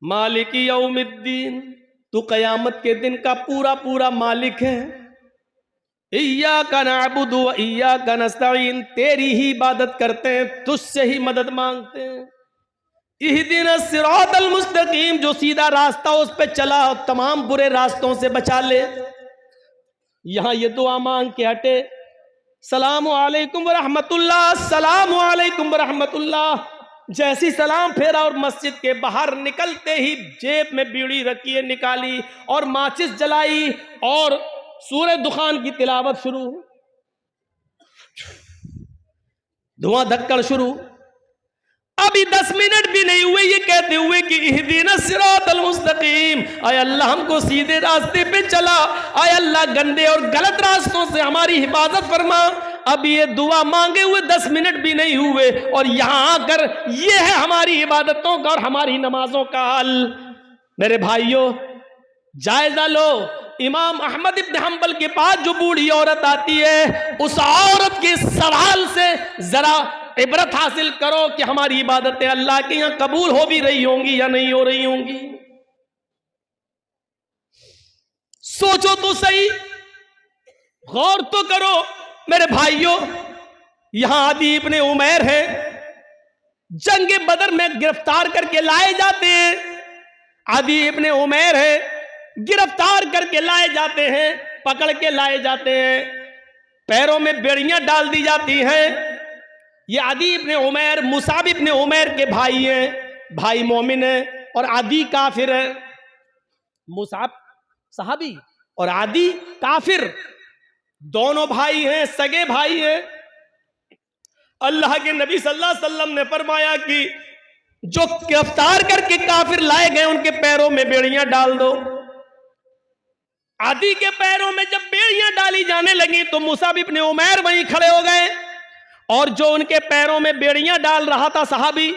मालिकी यौमिद्दीन, तू कयामत के दिन का पूरा पूरा मालिक है। इय्याका नअबुदु व इय्याका नस्तईन, तेरी ही इबादत करते हैं, तुझसे ही मदद मांगते हैं। इहदिनस सिरातल मुस्तकीम, जो सीधा रास्ता उस पे चला और तमाम बुरे रास्तों से बचा ले। यहां ये दुआ मांग के हटे, सलामु अलैकुम व रहमतुल्लाह, सलामु अलैकुम व रहमतुल्लाह। जैसी सलाम फेरा और मस्जिद के बाहर निकलते ही जेब में बीड़ी रखी है, निकाली और माचिस जलाई और सूरह दुखान की तिलावत शुरू, धुआं धक्कड़ शुरू। अभी 10 मिनट भी नहीं हुए ये कहते हुए कि इहदिनस सिरातल मुस्तकीम, आय अल्लाह हमको सीधे रास्ते पे चला, आय अल्लाह गंदे और गलत रास्तों से हमारी हिफाजत फरमा। अब ये दुआ मांगे हुए 10 मिनट भी नहीं हुए और यहां आकर ये है हमारी इबादतों का और हमारी नमाजों का हाल। मेरे भाइयों, जायजा लो, इमाम अहमद इब्न हंबल के पास जो बूढ़ी औरत आती है, उस औरत के सवाल से जरा इबरत हासिल करो कि हमारी इबादतें अल्लाह के यहां कबूल हो भी रही होंगी या नहीं हो रही होंगी। सोचो तो सही, गौर तो करो। मेरे भाइयों, यहां आदि इब्ने उमैर है, जंग बदर में गिरफ्तार करके लाए जाते हैं। आदि इब्ने उमैर है, गिरफ्तार करके लाए जाते हैं, पकड़ के लाए जाते हैं, पैरों में बेड़ियां डाल दी जाती हैं। ये आदि इब्ने उमैर मुसाब इब्ने उमैर के भाई हैं, भाई मोमिन है और आदि काफिर है। मुसाब सहाबी और आदि काफिर, दोनों भाई हैं, सगे भाई हैं। अल्लाह के नबी सल्लल्लाहु अलैहि वसल्लम ने फरमाया कि जो गिरफ्तार करके काफिर लाए गए उनके पैरों में बेड़ियां डाल दो। आदि के पैरों में जब बेड़ियां डाली जाने लगी तो मुसाब इब्ने उमैर वहीं खड़े हो गए और जो उनके पैरों में बेड़ियां डाल रहा था सहाबी,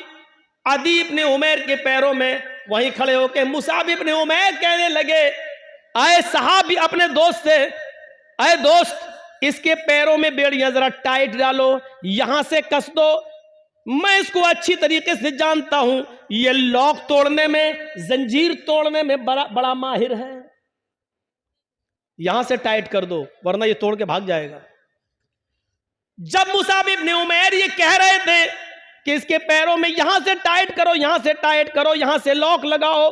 आदि इब्ने उमैर के पैरों में वहीं खड़े होकर मुसाब इब्ने उमैर कहने लगे, आए सहाबी अपने दोस्त से, अरे दोस्त इसके पैरों में बेड़ियां जरा टाइट डालो, यहां से कस दो, मैं इसको अच्छी तरीके से जानता हूं, ये लॉक तोड़ने में, जंजीर तोड़ने में बड़ा माहिर है, यहां से टाइट कर दो वरना ये तोड़ के भाग जाएगा। जब मुसाब इब्ने उमैर ये कह रहे थे कि इसके पैरों में यहां से टाइट करो, यहां से टाइट करो, यहां से लॉक लगाओ,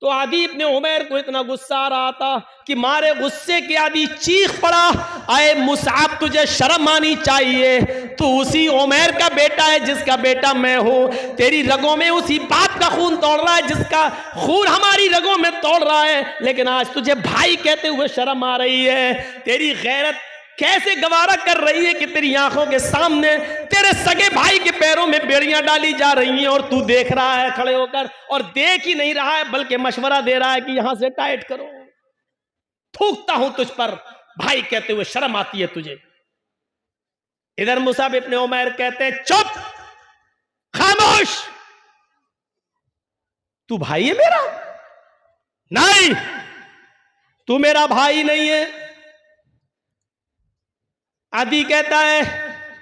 तो आदि इब्ने उमैर को इतना गुस्सा आ रहा था कि मारे गुस्से के आदि चीख पड़ा, आए मुसाब तुझे शर्म आनी चाहिए, तू उसी उमैर का बेटा है जिसका बेटा मैं हूं, तेरी रगों में उसी बाप का खून तोड़ रहा है जिसका खून हमारी रगों में तोड़ रहा है, लेकिन आज तुझे भाई कहते हुए शर्म आ रही है। तेरी गैरत कैसे गवारा कर रही है कि तेरी आंखों के सामने तेरे सगे भाई के पैरों में बेड़ियां डाली जा रही हैं और तू देख रहा है खड़े होकर, और देख ही नहीं रहा है बल्कि मशवरा दे रहा है कि यहां से टाइट करो। थूकता हूं तुझ पर, भाई कहते हुए शर्म आती है तुझे। इधर मुसाब इब्ने उमैर कहते हैं, चुप, खामोश, तू भाई है मेरा? नहीं, तू मेरा भाई नहीं है। आदि कहता है,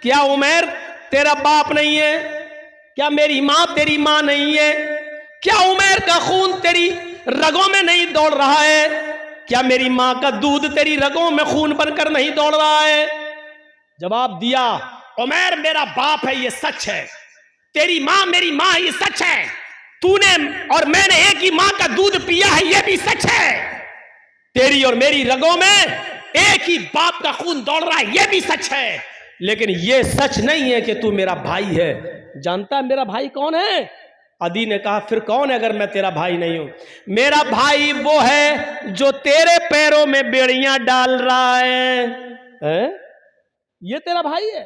क्या उमैर तेरा बाप नहीं है? क्या मेरी मां तेरी मां नहीं है? क्या उमैर का खून तेरी रगों में नहीं दौड़ रहा है? क्या मेरी मां का दूध तेरी रगों में खून बनकर नहीं दौड़ रहा है? जवाब दिया, उमैर मेरा बाप है, ये सच है, तेरी मां मेरी मां, ये सच है, तूने और मैंने एक ही मां का दूध पिया है, ये भी सच है, तेरी और मेरी रगों में एक ही बाप का खून दौड़ रहा है, यह भी सच है, लेकिन यह सच नहीं है कि तू मेरा भाई है। जानता है मेरा भाई कौन है? आदि ने कहा, फिर कौन है अगर मैं तेरा भाई नहीं हूं? मेरा भाई वो है जो तेरे पैरों में बेड़ियां डाल रहा है? ये तेरा भाई है?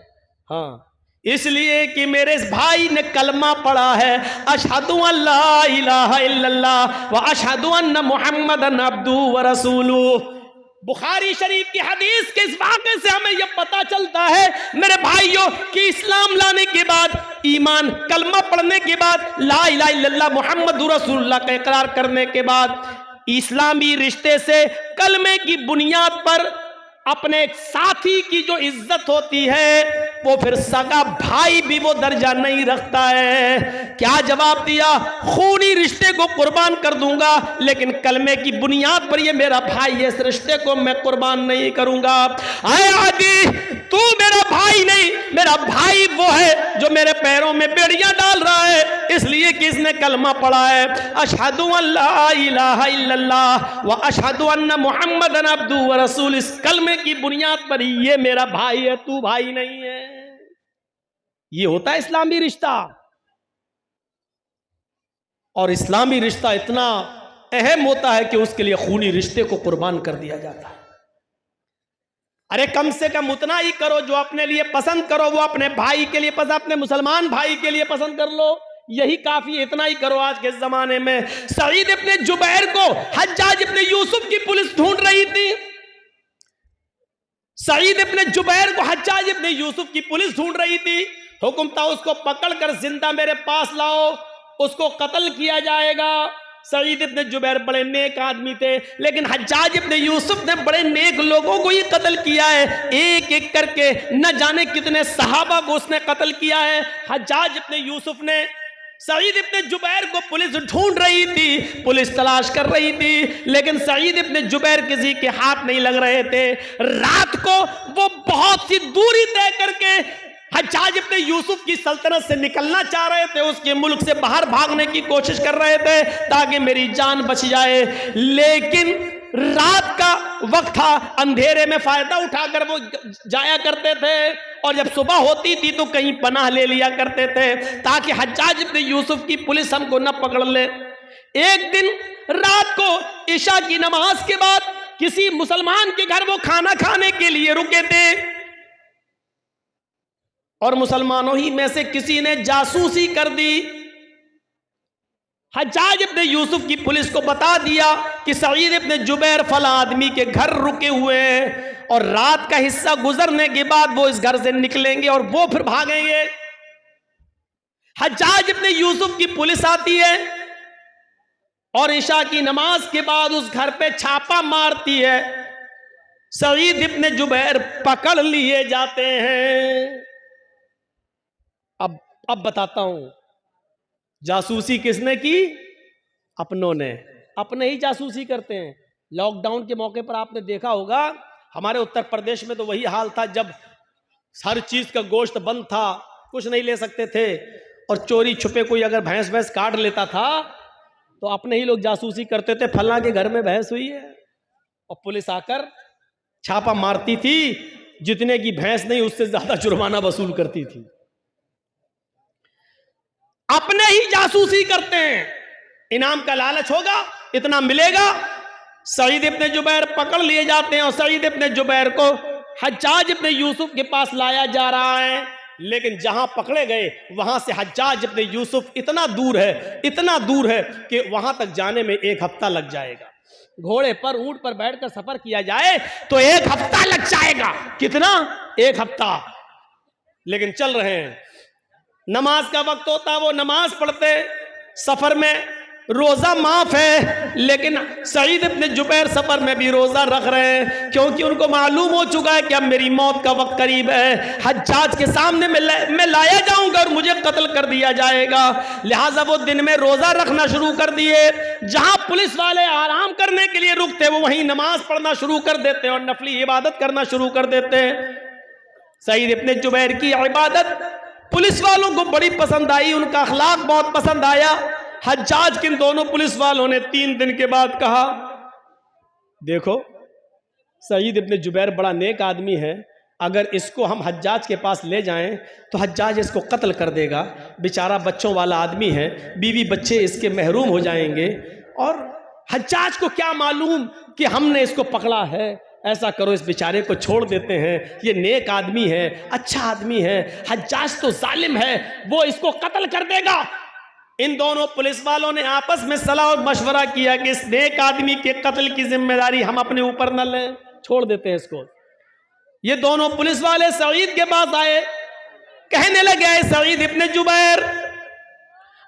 हाँ, इसलिए कि मेरे इस भाई ने कलमा पढ़ा है, अशहदु अल्ला इलाहा इल्लल्लाह व अशहदु अन्ना मुहम्मदन अब्दुहु व रसूलुहु। बुखारी शरीफ की हदीस के इस वाक़े से हमें यह पता चलता है मेरे भाइयों कि इस्लाम लाने के बाद, ईमान कलमा पढ़ने के बाद, ला इलाहा इल्लल्लाह मुहम्मदुर रसूलुल्लाह का इकरार करने के बाद, इस्लामी रिश्ते से कलमे की बुनियाद पर अपने एक साथी की जो इज्जत होती है वो फिर सगा भाई भी वो दर्जा नहीं रखता है। क्या जवाब दिया? खूनी रिश्ते को कुर्बान कर दूंगा, लेकिन कलमे की बुनियाद पर ये मेरा भाई है, इस रिश्ते को मैं कुर्बान नहीं करूंगा। आए आदि, तू मेरा भाई नहीं, मेरा भाई वो है जो मेरे पैरों में बेड़ियां डाल रहा है, इसलिए कि इसने कलमा पढ़ा है, अशहदु अल्ला इलाहा इल्लल्लाह व अशहदु अन्ना मुहम्मदन अब्दुहु व रसूल। इस कलमे की बुनियाद पर ये मेरा भाई है, तू भाई नहीं है। ये होता है इस्लामी रिश्ता। और इस्लामी रिश्ता इतना अहम होता है कि उसके लिए खूनी रिश्ते को कुर्बान कर दिया जाता है। अरे कम से कम उतना ही करो जो अपने लिए पसंद करो, वो अपने भाई के लिए पसंद, अपने मुसलमान भाई के लिए पसंद कर लो, यही काफी, इतना ही करो। आज के जमाने में सईद इब्ने जुबैर को हज्जाज इब्ने यूसुफ की पुलिस ढूंढ रही थी। सईद इब्ने जुबैर को हज्जाज इब्ने यूसुफ की पुलिस ढूंढ रही थी। हुक्म था उसको पकड़कर जिंदा मेरे पास लाओ, उसको कत्ल किया जाएगा। सईद इब्ने जुबैर बड़े नेक आदमी थे, लेकिन हज्जाज इब्ने यूसुफ ने बड़े नेक लोगों को ही कत्ल किया है। एक एक करके न जाने कितने सहाबा को उसने कत्ल किया है। हज्जाज इब्ने यूसुफ ने सईद इब्ने जुबैर को पुलिस ढूंढ रही थी, पुलिस तलाश कर रही थी, लेकिन सईद इब्ने जुबैर किसी के हाथ नहीं लग रहे थे। रात को वो बहुत सी दूरी तय करके हज्जाज इब्ने यूसुफ की सल्तनत से निकलना चाह रहे थे, उसके मुल्क से बाहर भागने की कोशिश कर रहे थे ताकि मेरी जान बच जाए। लेकिन रात का वक्त था, अंधेरे में फायदा उठाकर वो जाया करते थे, और जब सुबह होती थी तो कहीं पनाह ले लिया करते थे ताकि हज्जाज इब्ने यूसुफ की पुलिस हमको न पकड़ ले। एक दिन रात को इशा की नमाज के बाद किसी मुसलमान के घर वो खाना खाने के लिए रुके थे, और मुसलमानों ही में से किसी ने जासूसी कर दी। हज्जाज इब्ने यूसुफ की पुलिस को बता दिया कि सईद इब्ने जुबैर फला आदमी के घर रुके हुए हैं, और रात का हिस्सा गुजरने के बाद वो इस घर से निकलेंगे और वो फिर भागेंगे। हज्जाज इब्ने यूसुफ की पुलिस आती है और इशा की नमाज के बाद उस घर पे छापा मारती है। सईद इब्ने जुबैर पकड़ लिए जाते हैं। अब बताता हूं, जासूसी किसने की? अपनों ने। अपने ही जासूसी करते हैं। लॉकडाउन के मौके पर आपने देखा होगा, हमारे उत्तर प्रदेश में तो वही हाल था, जब हर चीज का गोश्त बंद था, कुछ नहीं ले सकते थे, और चोरी छुपे कोई अगर भैंस काट लेता था तो अपने ही लोग जासूसी करते थे, फलां के घर में भैंस हुई है, और पुलिस आकर छापा मारती थी, जितने की भैंस नहीं उससे ज्यादा जुर्माना वसूल करती थी। अपने ही जासूसी करते हैं। इनाम का लालच होगा, इतना मिलेगा। सईद इब्ने जुबैर पकड़ लिए जाते हैं, और सईद इब्ने जुबैर को हज्जाज इब्ने यूसुफ के पास लाया जा रहा है, लेकिन जहां पकड़े गए वहां से हज्जाज इब्ने यूसुफ इतना दूर है कि वहां तक जाने में 1 हफ्ता लग जाएगा। घोड़े पर, ऊंट पर बैठकर सफर किया जाए तो 1 हफ्ता लग जाएगा। कितना? 1 हफ्ता। लेकिन चल रहे हैं। नमाज का वक्त होता, वो नमाज पढ़ते। सफर में रोजा माफ है, लेकिन सईद इब्ने जुबैर सफर में भी रोजा रख रहे हैं, क्योंकि उनको मालूम हो चुका है कि अब मेरी मौत का वक्त करीब है। हज्जाज के सामने मैं लाया जाऊंगा और मुझे कत्ल कर दिया जाएगा। लिहाजा वो दिन में रोजा रखना शुरू कर दिए। जहां पुलिस वाले आराम करने के लिए रुकते, वो वहीं नमाज पढ़ना शुरू कर देते और नफली इबादत करना शुरू कर देते। सईद इब्ने जुबैर की इबादत पुलिस वालों को बड़ी पसंद आई, उनका अखलाक बहुत पसंद आया। हज्जाज किन दोनों पुलिस वालों ने 3 दिन के बाद कहा, देखो सईद इब्ने जुबैर बड़ा नेक आदमी है, अगर इसको हम हज्जाज के पास ले जाएं तो हज्जाज इसको कत्ल कर देगा। बेचारा बच्चों वाला आदमी है, बीवी बच्चे इसके महरूम हो जाएंगे, और हज्जाज को क्या मालूम कि हमने इसको पकड़ा है। ऐसा करो, इस बेचारे को छोड़ देते हैं, ये नेक आदमी है, अच्छा आदमी है, हज्जाज तो जालिम है, वो इसको कत्ल कर देगा। इन दोनों पुलिस वालों ने आपस में सलाह और मशवरा किया कि इस नेक आदमी के कत्ल की जिम्मेदारी हम अपने ऊपर न लें, छोड़ देते हैं इसको। ये दोनों पुलिस वाले सईद के पास आए, कहने लगे, सईद इब्ने जुबैर,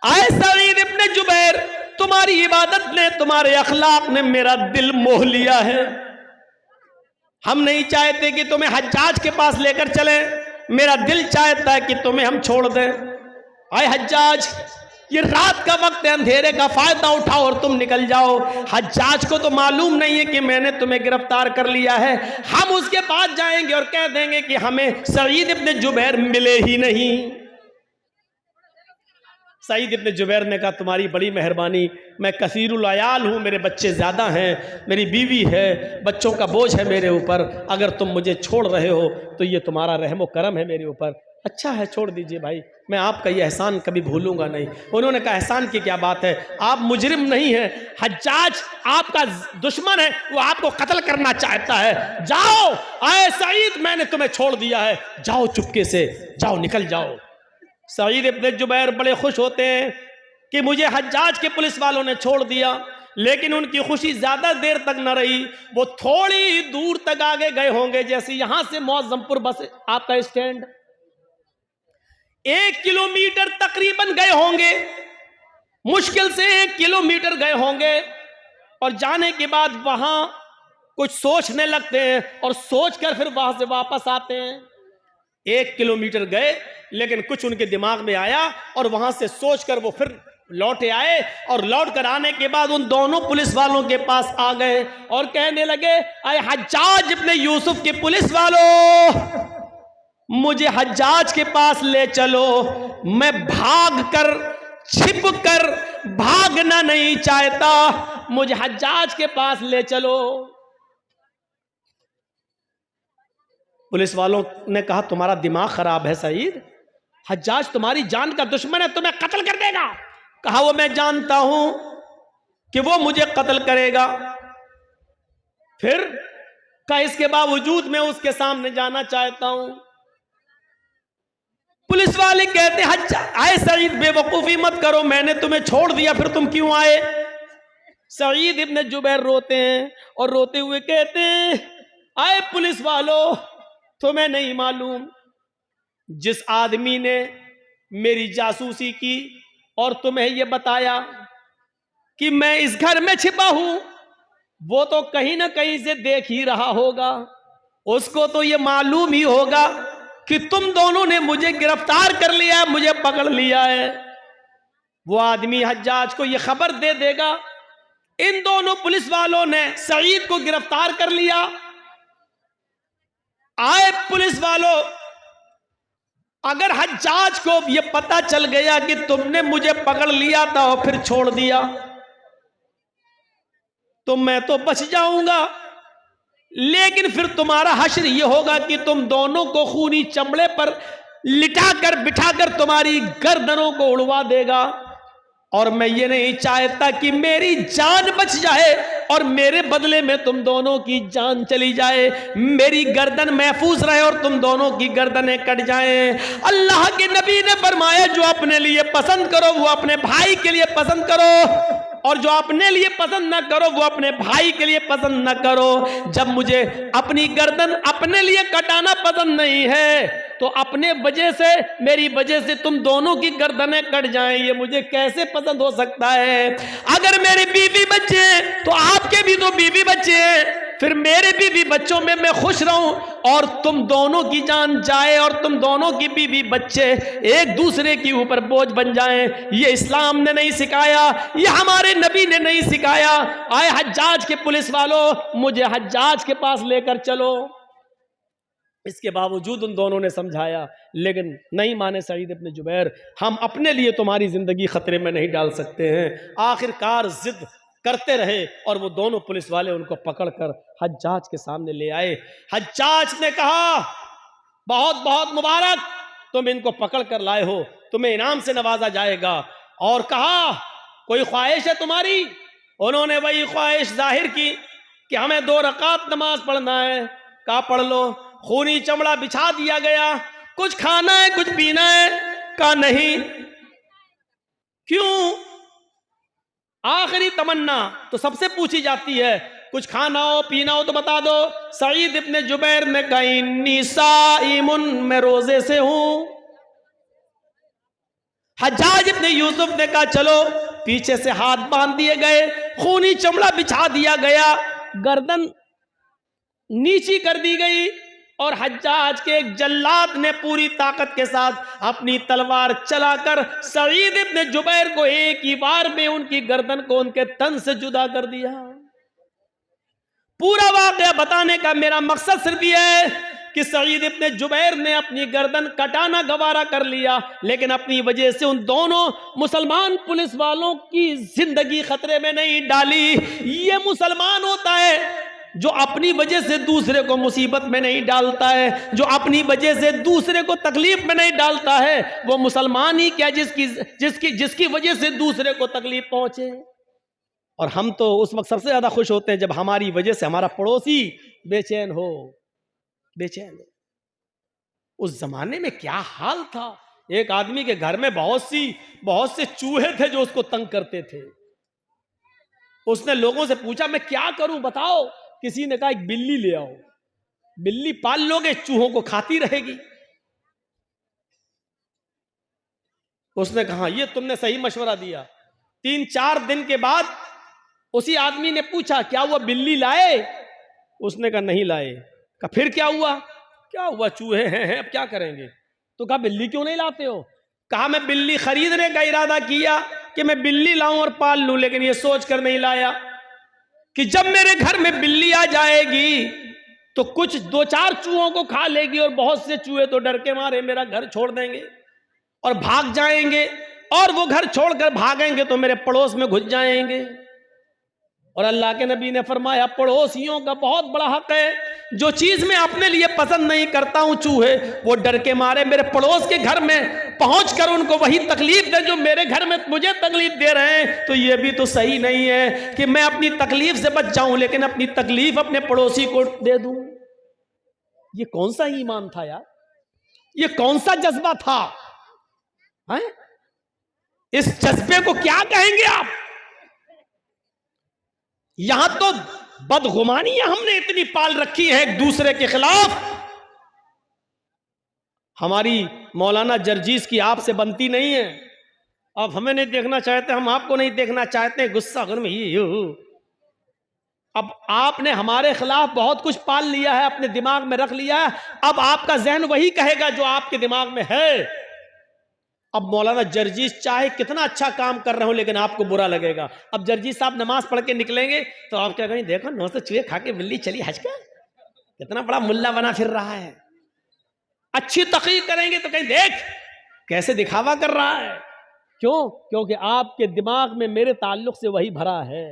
सईद इब्ने जुबैर, तुम्हारी इबादत ने, तुम्हारे अखलाक ने मेरा दिल मोह लिया है। हम नहीं चाहते कि तुम्हें हज्जाज के पास लेकर चले, मेरा दिल चाहता है कि तुम्हें हम छोड़ दें। आए हज्जाज, ये रात का वक्त है, अंधेरे का फायदा उठाओ और तुम निकल जाओ। हज्जाज को तो मालूम नहीं है कि मैंने तुम्हें गिरफ्तार कर लिया है। हम उसके पास जाएंगे और कह देंगे कि हमें सईद इब्न जुबैर मिले ही नहीं। सईद इब्न जुबैर ने कहा तुम्हारी बड़ी मेहरबानी, मैं कसीरुल अयाल हूँ, मेरे बच्चे ज़्यादा हैं, मेरी बीवी है, बच्चों का बोझ है मेरे ऊपर, अगर तुम मुझे छोड़ रहे हो तो ये तुम्हारा रहम व करम है मेरे ऊपर। अच्छा है, छोड़ दीजिए भाई, मैं आपका ये एहसान कभी भूलूंगा नहीं। उन्होंने कहा एहसान की क्या बात है, आप मुजरिम नहीं हैं, हज्जाज आपका दुश्मन है, वो आपको कत्ल करना चाहता है। जाओ आए सईद, मैंने तुम्हें छोड़ दिया है, जाओ चुपके से जाओ, निकल जाओ। सईद इब्न जुबैर बड़े खुश होते हैं कि मुझे हज्जाज के पुलिस वालों ने छोड़ दिया, लेकिन उनकी खुशी ज्यादा देर तक न रही। वो थोड़ी दूर तक आगे गए होंगे, जैसे यहां से मौजमपुर बस आपका स्टैंड 1 किलोमीटर तकरीबन गए होंगे, मुश्किल से 1 किलोमीटर गए होंगे। और जाने के बाद वहां कुछ सोचने लगते हैं और सोचकर फिर वहां से वापस आते हैं। 1 किलोमीटर गए, लेकिन कुछ उनके दिमाग में आया और वहां से सोचकर वो फिर लौटे आए। और लौट कर आने के बाद उन दोनों पुलिस वालों के पास आ गए और कहने लगे, अरे हज्जाज इब्न यूसुफ के पुलिस वालों, मुझे हज्जाज के पास ले चलो, मैं भाग कर छिप कर भागना नहीं चाहता, मुझे हज्जाज के पास ले चलो। पुलिस वालों ने कहा तुम्हारा दिमाग खराब है सईद, हज्जाज तुम्हारी जान का दुश्मन है, तुम्हें कत्ल कर देगा। कहा वो मैं जानता हूं कि वो मुझे कत्ल करेगा, फिर का इसके बावजूद मैं उसके सामने जाना चाहता हूं। पुलिस वाले कहते हज्जाज, आए सईद बेवकूफी मत करो, मैंने तुम्हें छोड़ दिया, फिर तुम क्यों आए। सईद इब्न जुबैर रोते हैं और रोते हुए कहते हैं, आए पुलिस वालों, तुम्हें नहीं मालूम जिस आदमी ने मेरी जासूसी की और तुम्हें यह बताया कि मैं इस घर में छिपा हूं, वो तो कहीं ना कहीं से देख ही रहा होगा, उसको तो यह मालूम ही होगा कि तुम दोनों ने मुझे गिरफ्तार कर लिया है, मुझे पकड़ लिया है। वो आदमी हज्जाज को यह खबर दे देगा इन दोनों पुलिस वालों ने सईद को गिरफ्तार कर लिया। आए पुलिस वालों, अगर हज्जाज को यह पता चल गया कि तुमने मुझे पकड़ लिया था और फिर छोड़ दिया, तो मैं तो बच जाऊंगा, लेकिन फिर तुम्हारा हश्र यह होगा कि तुम दोनों को खूनी चमड़े पर लिटाकर बिठाकर तुम्हारी गर्दनों को उड़वा देगा। और मैं ये नहीं चाहता कि मेरी जान बच जाए और मेरे बदले में तुम दोनों की जान चली जाए, मेरी गर्दन महफूज रहे और तुम दोनों की गर्दनें कट जाएं। अल्लाह के नबी ने फरमाया, जो अपने लिए पसंद करो वो अपने भाई के लिए पसंद करो, और जो अपने लिए पसंद ना करो वो अपने भाई के लिए पसंद ना करो। जब मुझे अपनी गर्दन अपने लिए कटाना पसंद नहीं है, तो अपने वजह से, मेरी वजह से तुम दोनों की गर्दनें कट जाएं, ये मुझे कैसे पसंद हो सकता है। अगर मेरे बीवी बच्चे हैं तो आपके भी तो बीवी बच्चे हैं, फिर मेरे बीवी बच्चों में मैं खुश रहूं और तुम दोनों की जान जाए और तुम दोनों की बीवी बच्चे एक दूसरे के ऊपर बोझ बन जाएं, ये इस्लाम ने नहीं सिखाया, ये हमारे नबी ने नहीं सिखाया। आए हज्जाज के पुलिस वालों, मुझे हज्जाज के पास लेकर चलो। इसके बावजूद उन दोनों ने समझाया, लेकिन नहीं माने सईद इब्न जुबैर, हम अपने लिए तुम्हारी जिंदगी खतरे में नहीं डाल सकते हैं। आखिरकार जिद करते रहे और वो दोनों पुलिस वाले उनको पकड़कर हज्जाज के सामने ले आए। हज्जाज ने कहा, बहुत बहुत मुबारक, तुम इनको पकड़ कर लाए हो, तुम्हें इनाम से नवाजा जाएगा। और कहा, कोई ख्वाहिश है तुम्हारी? उन्होंने वही ख्वाहिश जाहिर की कि हमें 2 रकात नमाज पढ़ना है। कहा पढ़ लो। खूनी चमड़ा बिछा दिया गया। कुछ खाना है, कुछ पीना है? कहा नहीं। क्यों? आखिरी तमन्ना तो सबसे पूछी जाती है, कुछ खाना हो पीना हो तो बता दो। सईद इब्न जुबैर ने कहा, इन्नी साइमुन, मैं रोजे से हूं। हज्जाज इब्न यूसुफ ने कहा चलो। पीछे से हाथ बांध दिए गए, खूनी चमड़ा बिछा दिया गया, गर्दन नीची कर दी गई और हज्जाज के एक जल्लाद ने पूरी ताकत के साथ अपनी तलवार चलाकर सईद इब्न जुबैर को एक ही बार में उनकी गर्दन को उनके तन से जुदा कर दिया। पूरा वाकया बताने का मेरा मकसद सिर्फ यह है कि सईद इब्न जुबैर ने अपनी गर्दन कटाना गवारा कर लिया, लेकिन अपनी वजह से उन दोनों मुसलमान पुलिस वालों की जिंदगी खतरे में नहीं डाली। ये मुसलमान होता है जो अपनी वजह से दूसरे को मुसीबत में नहीं डालता है, जो अपनी वजह से दूसरे को तकलीफ में नहीं डालता है। वो मुसलमान ही क्या जिसकी वजह से दूसरे को तकलीफ पहुंचे। और हम तो उस वक्त सबसे ज्यादा खुश होते हैं जब हमारी वजह से हमारा पड़ोसी बेचैन हो। उस जमाने में क्या हाल था, एक आदमी के घर में बहुत से चूहे थे जो उसको तंग करते थे। उसने लोगों से पूछा मैं क्या करूं बताओ। किसी ने कहा एक बिल्ली ले आओ, बिल्ली पाल लोगे चूहों को खाती रहेगी। उसने कहा ये तुमने सही मशवरा दिया। 3-4 दिन के बाद उसी आदमी ने पूछा क्या हुआ बिल्ली लाए? उसने कहा नहीं लाए। कहा फिर क्या हुआ? क्या हुआ चूहे हैं अब क्या करेंगे। तो कहा बिल्ली क्यों नहीं लाते हो? कहा मैं बिल्ली खरीदने का इरादा किया कि मैं बिल्ली लाऊं और पाल लूं, लेकिन ये सोच कर नहीं लाया कि जब मेरे घर में बिल्ली आ जाएगी तो कुछ 2-4 चूहों को खा लेगी और बहुत से चूहे तो डर के मारे मेरा घर छोड़ देंगे और भाग जाएंगे, और वो घर छोड़कर भागेंगे तो मेरे पड़ोस में घुस जाएंगे। और अल्लाह के नबी ने फरमाया पड़ोसियों का बहुत बड़ा हक है। जो चीज मैं अपने लिए पसंद नहीं करता हूं चूहे वो डर के मारे मेरे पड़ोस के घर में पहुंचकर उनको वही तकलीफ दे जो मेरे घर में मुझे तकलीफ दे रहे हैं। तो ये भी तो सही नहीं है कि मैं अपनी तकलीफ से बच जाऊं लेकिन अपनी तकलीफ अपने पड़ोसी को दे दूं। ये कौन सा ईमान था यार, ये कौन सा जज्बा था है? इस जज्बे को क्या कहेंगे आप? यहां तो बदगुमानियां हमने इतनी पाल रखी है एक दूसरे के खिलाफ। हमारी मौलाना जर्जीस की आपसे बनती नहीं है। आप हमें नहीं देखना चाहते, हम आपको नहीं देखना चाहते, गुस्सा घर में ही। अब आपने हमारे खिलाफ बहुत कुछ पाल लिया है, अपने दिमाग में रख लिया है। अब आपका जहन वही कहेगा जो आपके दिमाग में है। अब मौलाना जर्जीस चाहे कितना अच्छा काम कर रहे हो लेकिन आपको बुरा लगेगा। अब जर्जीस साहब नमाज पढ़ के निकलेंगे तो आप क्या कहेंगे, देखो 9 से चूहे खा के बिल्ली चली हज का, कितना बड़ा मुल्ला बना फिर रहा है। अच्छी तकरीर करेंगे तो कहीं देख कैसे दिखावा कर रहा है। क्यों? क्योंकि आपके दिमाग में मेरे ताल्लुक से वही भरा है।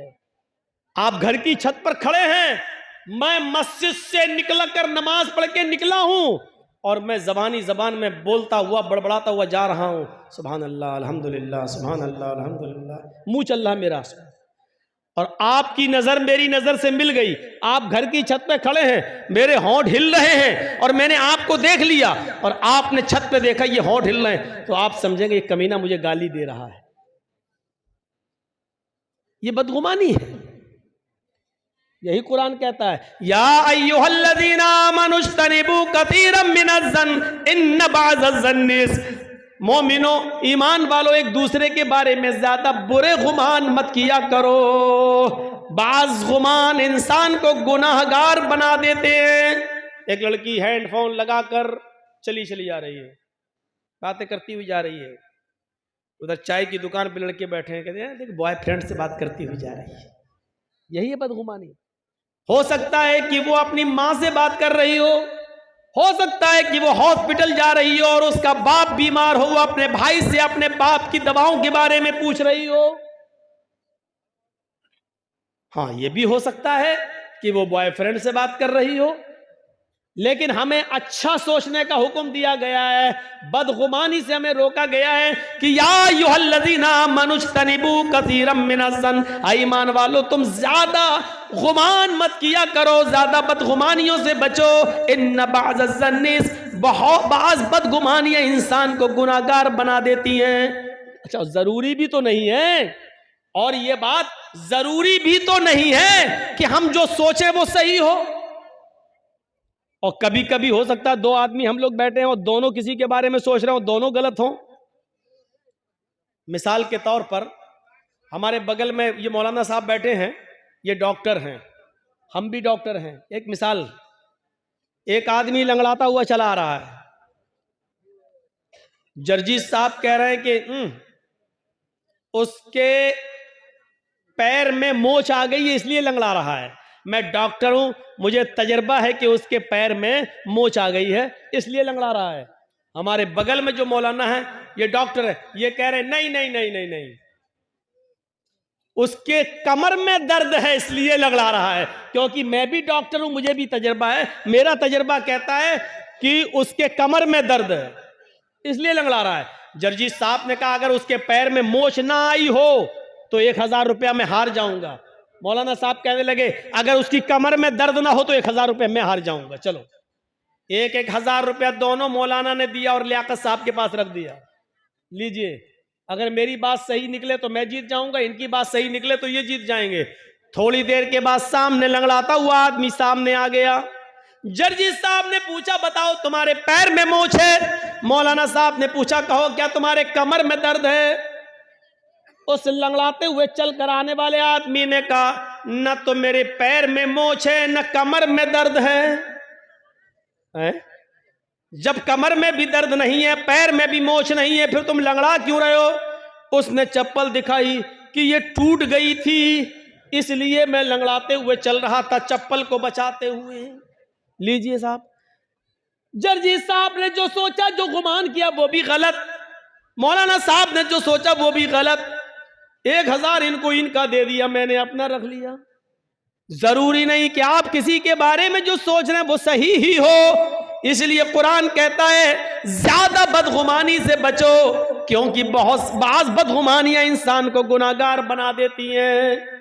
आप घर की छत पर खड़े हैं, मैं मस्जिद से निकल कर नमाज पढ़ के निकला हूं और मैं जबान में बोलता हुआ बड़बड़ाता हुआ जा रहा हूं, सुभान अल्लाह अल्हम्दुलिल्लाह, सुभान अल्लाह अल्हम्दुलिल्लाह, मुंह चल रहा मेरा। और आपकी नजर मेरी नजर से मिल गई, आप घर की छत पे खड़े हैं, मेरे होंठ हिल रहे हैं और मैंने आपको देख लिया और आपने छत पे देखा ये होंठ हिल रहे हैं, तो आप समझेंगे ये कमीना मुझे गाली दे रहा है। ये बदगुमानी है। यही कुरान कहता है, या अय्युहल्लज़ीना आमनुज्तनिबू कसीरम मिनज़्ज़न्न इन्न बअज़-ज़न्नि, मोमिनो ईमान वालों एक दूसरे के बारे में ज्यादा बुरे गुमान मत किया करो। बाज गुमान इंसान को गुनाहगार बना देते हैं। एक लड़की हेडफोन लगाकर चली जा रही है, बातें करती हुई जा रही है, उधर चाय की दुकान पे लड़के बैठे हैं, कहते हैं देख बॉयफ्रेंड से बात करती हुई जा रही है। यही है बदगुमानी। हो सकता है कि वो अपनी माँ से बात कर रही हो सकता है कि वो हॉस्पिटल जा रही हो और उसका बाप बीमार हो, वो अपने भाई से अपने बाप की दवाओं के बारे में पूछ रही हो। हाँ, ये भी हो सकता है कि वो बॉयफ्रेंड से बात कर रही हो। लेकिन हमें अच्छा सोचने का हुक्म दिया गया है, बदगुमानी से हमें रोका गया है कि या अय्युहल्लज़ीना आमनुज्तनिबू कसीरम मिनज़्ज़न्न, ईमान वालों तुम ज्यादा गुमान मत किया करो, ज्यादा बदगुमानियों से बचो। इन्न बअज़-ज़न्नि, बाज़ बदगुमानियां इंसान को गुनाहगार बना देती हैं। अच्छा, जरूरी भी तो नहीं है, और ये बात जरूरी भी तो नहीं है कि हम जो सोचे वो सही हो। और कभी कभी हो सकता है 2 आदमी हम लोग बैठे हैं और दोनों किसी के बारे में सोच रहे हो, दोनों गलत हों। मिसाल के तौर पर हमारे बगल में ये मौलाना साहब बैठे हैं, ये डॉक्टर हैं, हम भी डॉक्टर हैं। एक मिसाल एक आदमी लंगड़ाता हुआ चला आ रहा है। जर्जी साहब कह रहे हैं कि उसके पैर में मोच आ गई है इसलिए लंगड़ा रहा है। मैं डॉक्टर हूं, मुझे तजर्बा है कि उसके पैर में मोच आ गई है इसलिए लंगड़ा रहा है। हमारे बगल में जो मौलाना है ये डॉक्टर है, ये कह रहे नहीं नहीं नहीं नहीं नहीं, उसके कमर में दर्द है इसलिए लंगड़ा रहा है। क्योंकि मैं भी डॉक्टर हूं, मुझे भी तजर्बा है, मेरा तजर्बा कहता है कि उसके कमर में दर्द है इसलिए लंगड़ा रहा है। जर्जी साहब ने कहा अगर उसके पैर में मोच ना आई हो तो 1000 रुपया मैं हार जाऊंगा। मौलाना साहब कहने लगे अगर उसकी कमर में दर्द ना हो तो 1000 रुपया मैं हार जाऊंगा। चलो 1000 रुपया दोनों मौलाना ने दिया और लियाकत साहब के पास रख दिया। लीजिए, अगर मेरी बात सही निकले तो मैं जीत जाऊंगा, इनकी बात सही निकले तो ये जीत जाएंगे। थोड़ी देर के बाद सामने लंगड़ाता हुआ आदमी सामने आ गया। जर्जी साहब ने पूछा बताओ तुम्हारे पैर में मोच है? मौलाना साहब ने पूछा कहो क्या तुम्हारे कमर में दर्द है? उस लंगड़ाते हुए चल कर आने वाले आदमी ने कहा न तो मेरे पैर में मोच है न कमर में दर्द है? जब कमर में भी दर्द नहीं है, पैर में भी मोच नहीं है, फिर तुम लंगड़ा क्यों रहे हो? उसने चप्पल दिखाई कि ये टूट गई थी इसलिए मैं लंगड़ाते हुए चल रहा था चप्पल को बचाते हुए। लीजिए साहब, जर्जी साहब ने जो सोचा, जो गुमान किया वो भी गलत, मौलाना साहब ने जो सोचा वो भी गलत। 1000 इनको इनका दे दिया, मैंने अपना रख लिया। जरूरी नहीं कि आप किसी के बारे में जो सोच रहे हैं वो सही ही हो। इसलिए कुरान कहता है ज्यादा बदगुमानी से बचो, क्योंकि बाज बदगुमानियां इंसान को गुनाहगार बना देती हैं।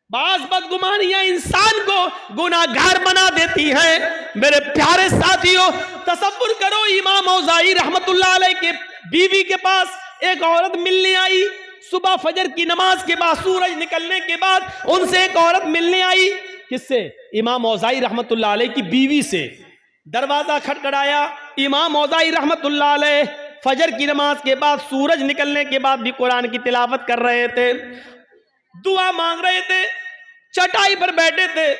बाज बदगुमानियां इंसान को गुनाहगार बना देती हैं। मेरे प्यारे साथियों, तसव्वुर करो इमाम औज़ाई रहमतुल्लाह अलैह के बीवी के पास एक औरत मिलने आई। सुबह फजर की नमाज के बाद, सूरज निकलने के बाद उनसे एक औरत मिलने आई। किससे? इमाम औज़ाई रहमतुल्लाह अलैह की बीवी से। दरवाजा खटखटाया। इमाम औज़ाई रहमतुल्लाह अलैह फजर की नमाज के बाद, सूरज निकलने के बाद भी कुरान की तिलावत कर रहे थे, दुआ मांग रहे थे, चटाई पर बैठे थे।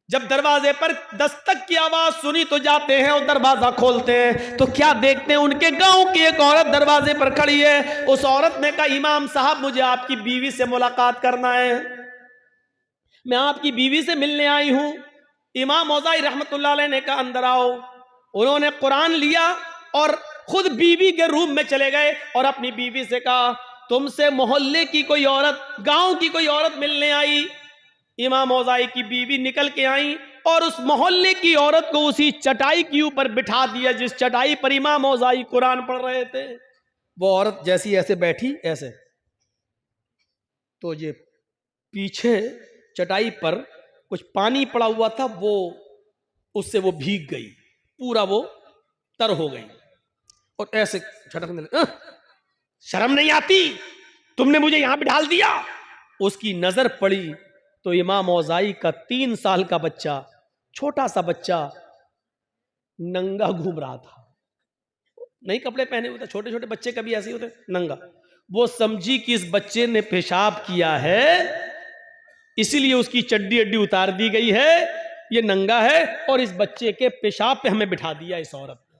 जब दरवाजे पर दस्तक की आवाज सुनी तो जाते हैं और दरवाजा खोलते हैं तो क्या देखते हैं, उनके गांव की एक औरत दरवाजे पर खड़ी है। उस औरत ने कहा इमाम साहब मुझे आपकी बीवी से मुलाकात करना है, मैं आपकी बीवी से मिलने आई हूं। इमाम औज़ाई रहमतुल्लाह अलैह ने कहा अंदर आओ। उन्होंने कुरान लिया और खुद बीवी के रूम में चले गए और अपनी बीवी से कहा तुमसे मोहल्ले की कोई औरत, गांव की कोई औरत मिलने आई। इमाम औज़ाई की बीवी निकल के आई और उस मोहल्ले की औरत को उसी चटाई के ऊपर बिठा दिया जिस चटाई पर इमाम औज़ाई कुरान पढ़ रहे थे। वो औरत जैसी ऐसे बैठी, ऐसे, तो ये पीछे चटाई पर कुछ पानी पड़ा हुआ था, वो उससे वो भीग गई, पूरा वो तर हो गई और ऐसे झटकने लगी। शर्म नहीं आती, तुमने मुझे यहां पे ढाल दिया। उसकी नजर पड़ी तो इमाम औज़ाई का 3 साल का बच्चा, छोटा सा बच्चा, नंगा घूम रहा था। नहीं कपड़े पहने हुए थे, छोटे छोटे बच्चे कभी ऐसे ही होते, नंगा। वो समझी कि इस बच्चे ने पेशाब किया है इसीलिए उसकी चड्डी अड्डी उतार दी गई है, ये नंगा है और इस बच्चे के पेशाब पे हमें बिठा दिया। इस औरत ने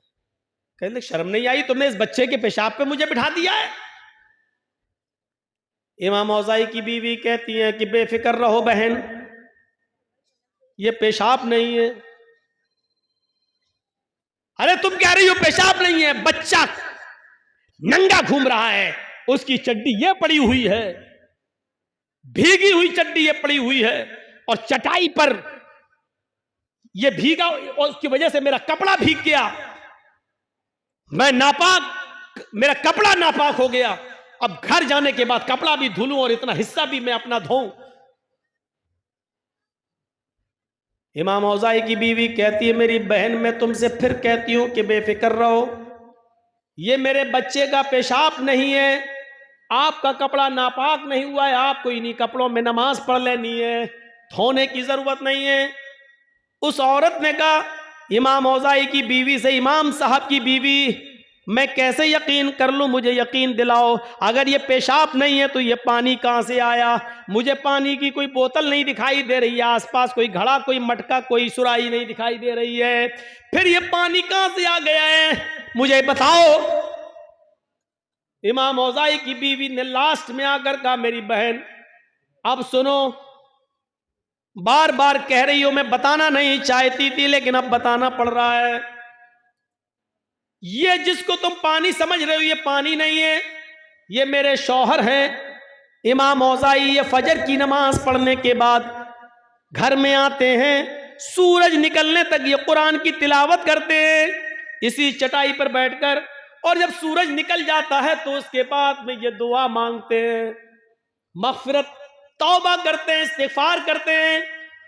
कहने शर्म नहीं आई, तुमने इस बच्चे के पेशाब पे मुझे बिठा दिया है। इमाम औज़ाई की बीवी कहती है कि बेफिक्र रहो बहन, ये पेशाब नहीं है। अरे तुम कह रही हो पेशाब नहीं है, बच्चा नंगा घूम रहा है, उसकी चड्डी ये पड़ी हुई है, भीगी हुई चड्डी ये पड़ी हुई है और चटाई पर ये भीगा और उसकी वजह से मेरा कपड़ा भीग गया, मैं नापाक, मेरा कपड़ा नापाक हो गया। अब घर जाने के बाद कपड़ा भी धुलूं और इतना हिस्सा भी मैं अपना धोऊं। इमाम औज़ाई की बीवी कहती है मेरी बहन, मैं तुमसे फिर कहती हूं कि बेफिक्र रहो, ये मेरे बच्चे का पेशाब नहीं है, आपका कपड़ा नापाक नहीं हुआ है, आपको इन्हीं कपड़ों में नमाज पढ़ लेनी है, धोने की जरूरत नहीं है। उस औरत ने कहा इमाम औज़ाई की बीवी से, इमाम साहब की बीवी, मैं कैसे यकीन कर लूं, मुझे यकीन दिलाओ। अगर ये पेशाब नहीं है तो ये पानी कहां से आया? मुझे पानी की कोई बोतल नहीं दिखाई दे रही है, आसपास कोई घड़ा, कोई मटका, कोई सुराही नहीं दिखाई दे रही है, फिर ये पानी कहां से आ गया है, मुझे बताओ। इमाम औज़ाई की बीवी ने लास्ट में आकर कहा, मेरी बहन अब सुनो, बार बार कह रही हो, मैं बताना नहीं चाहती थी लेकिन अब बताना पड़ रहा है। ये जिसको तुम पानी समझ रहे हो ये पानी नहीं है, ये मेरे शौहर हैं। इमाम औज़ाई ये फजर की नमाज पढ़ने के बाद घर में आते हैं, सूरज निकलने तक ये कुरान की तिलावत करते हैं इसी चटाई पर बैठकर, और जब सूरज निकल जाता है तो उसके बाद में ये दुआ मांगते हैं, मग़फ़िरत, तौबा करते हैं, इस्तिग़फ़ार करते हैं।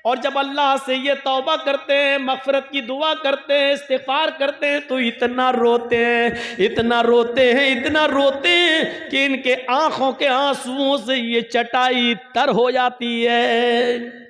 और जब अल्लाह से ये तौबा करते हैं, मग़फ़िरत की दुआ करते हैं, इस्तिग़फ़ार करते हैं, तो इतना रोते हैं, इतना रोते हैं, इतना रोते हैं कि इनके आंखों के आंसुओं से ये चटाई तर हो जाती है।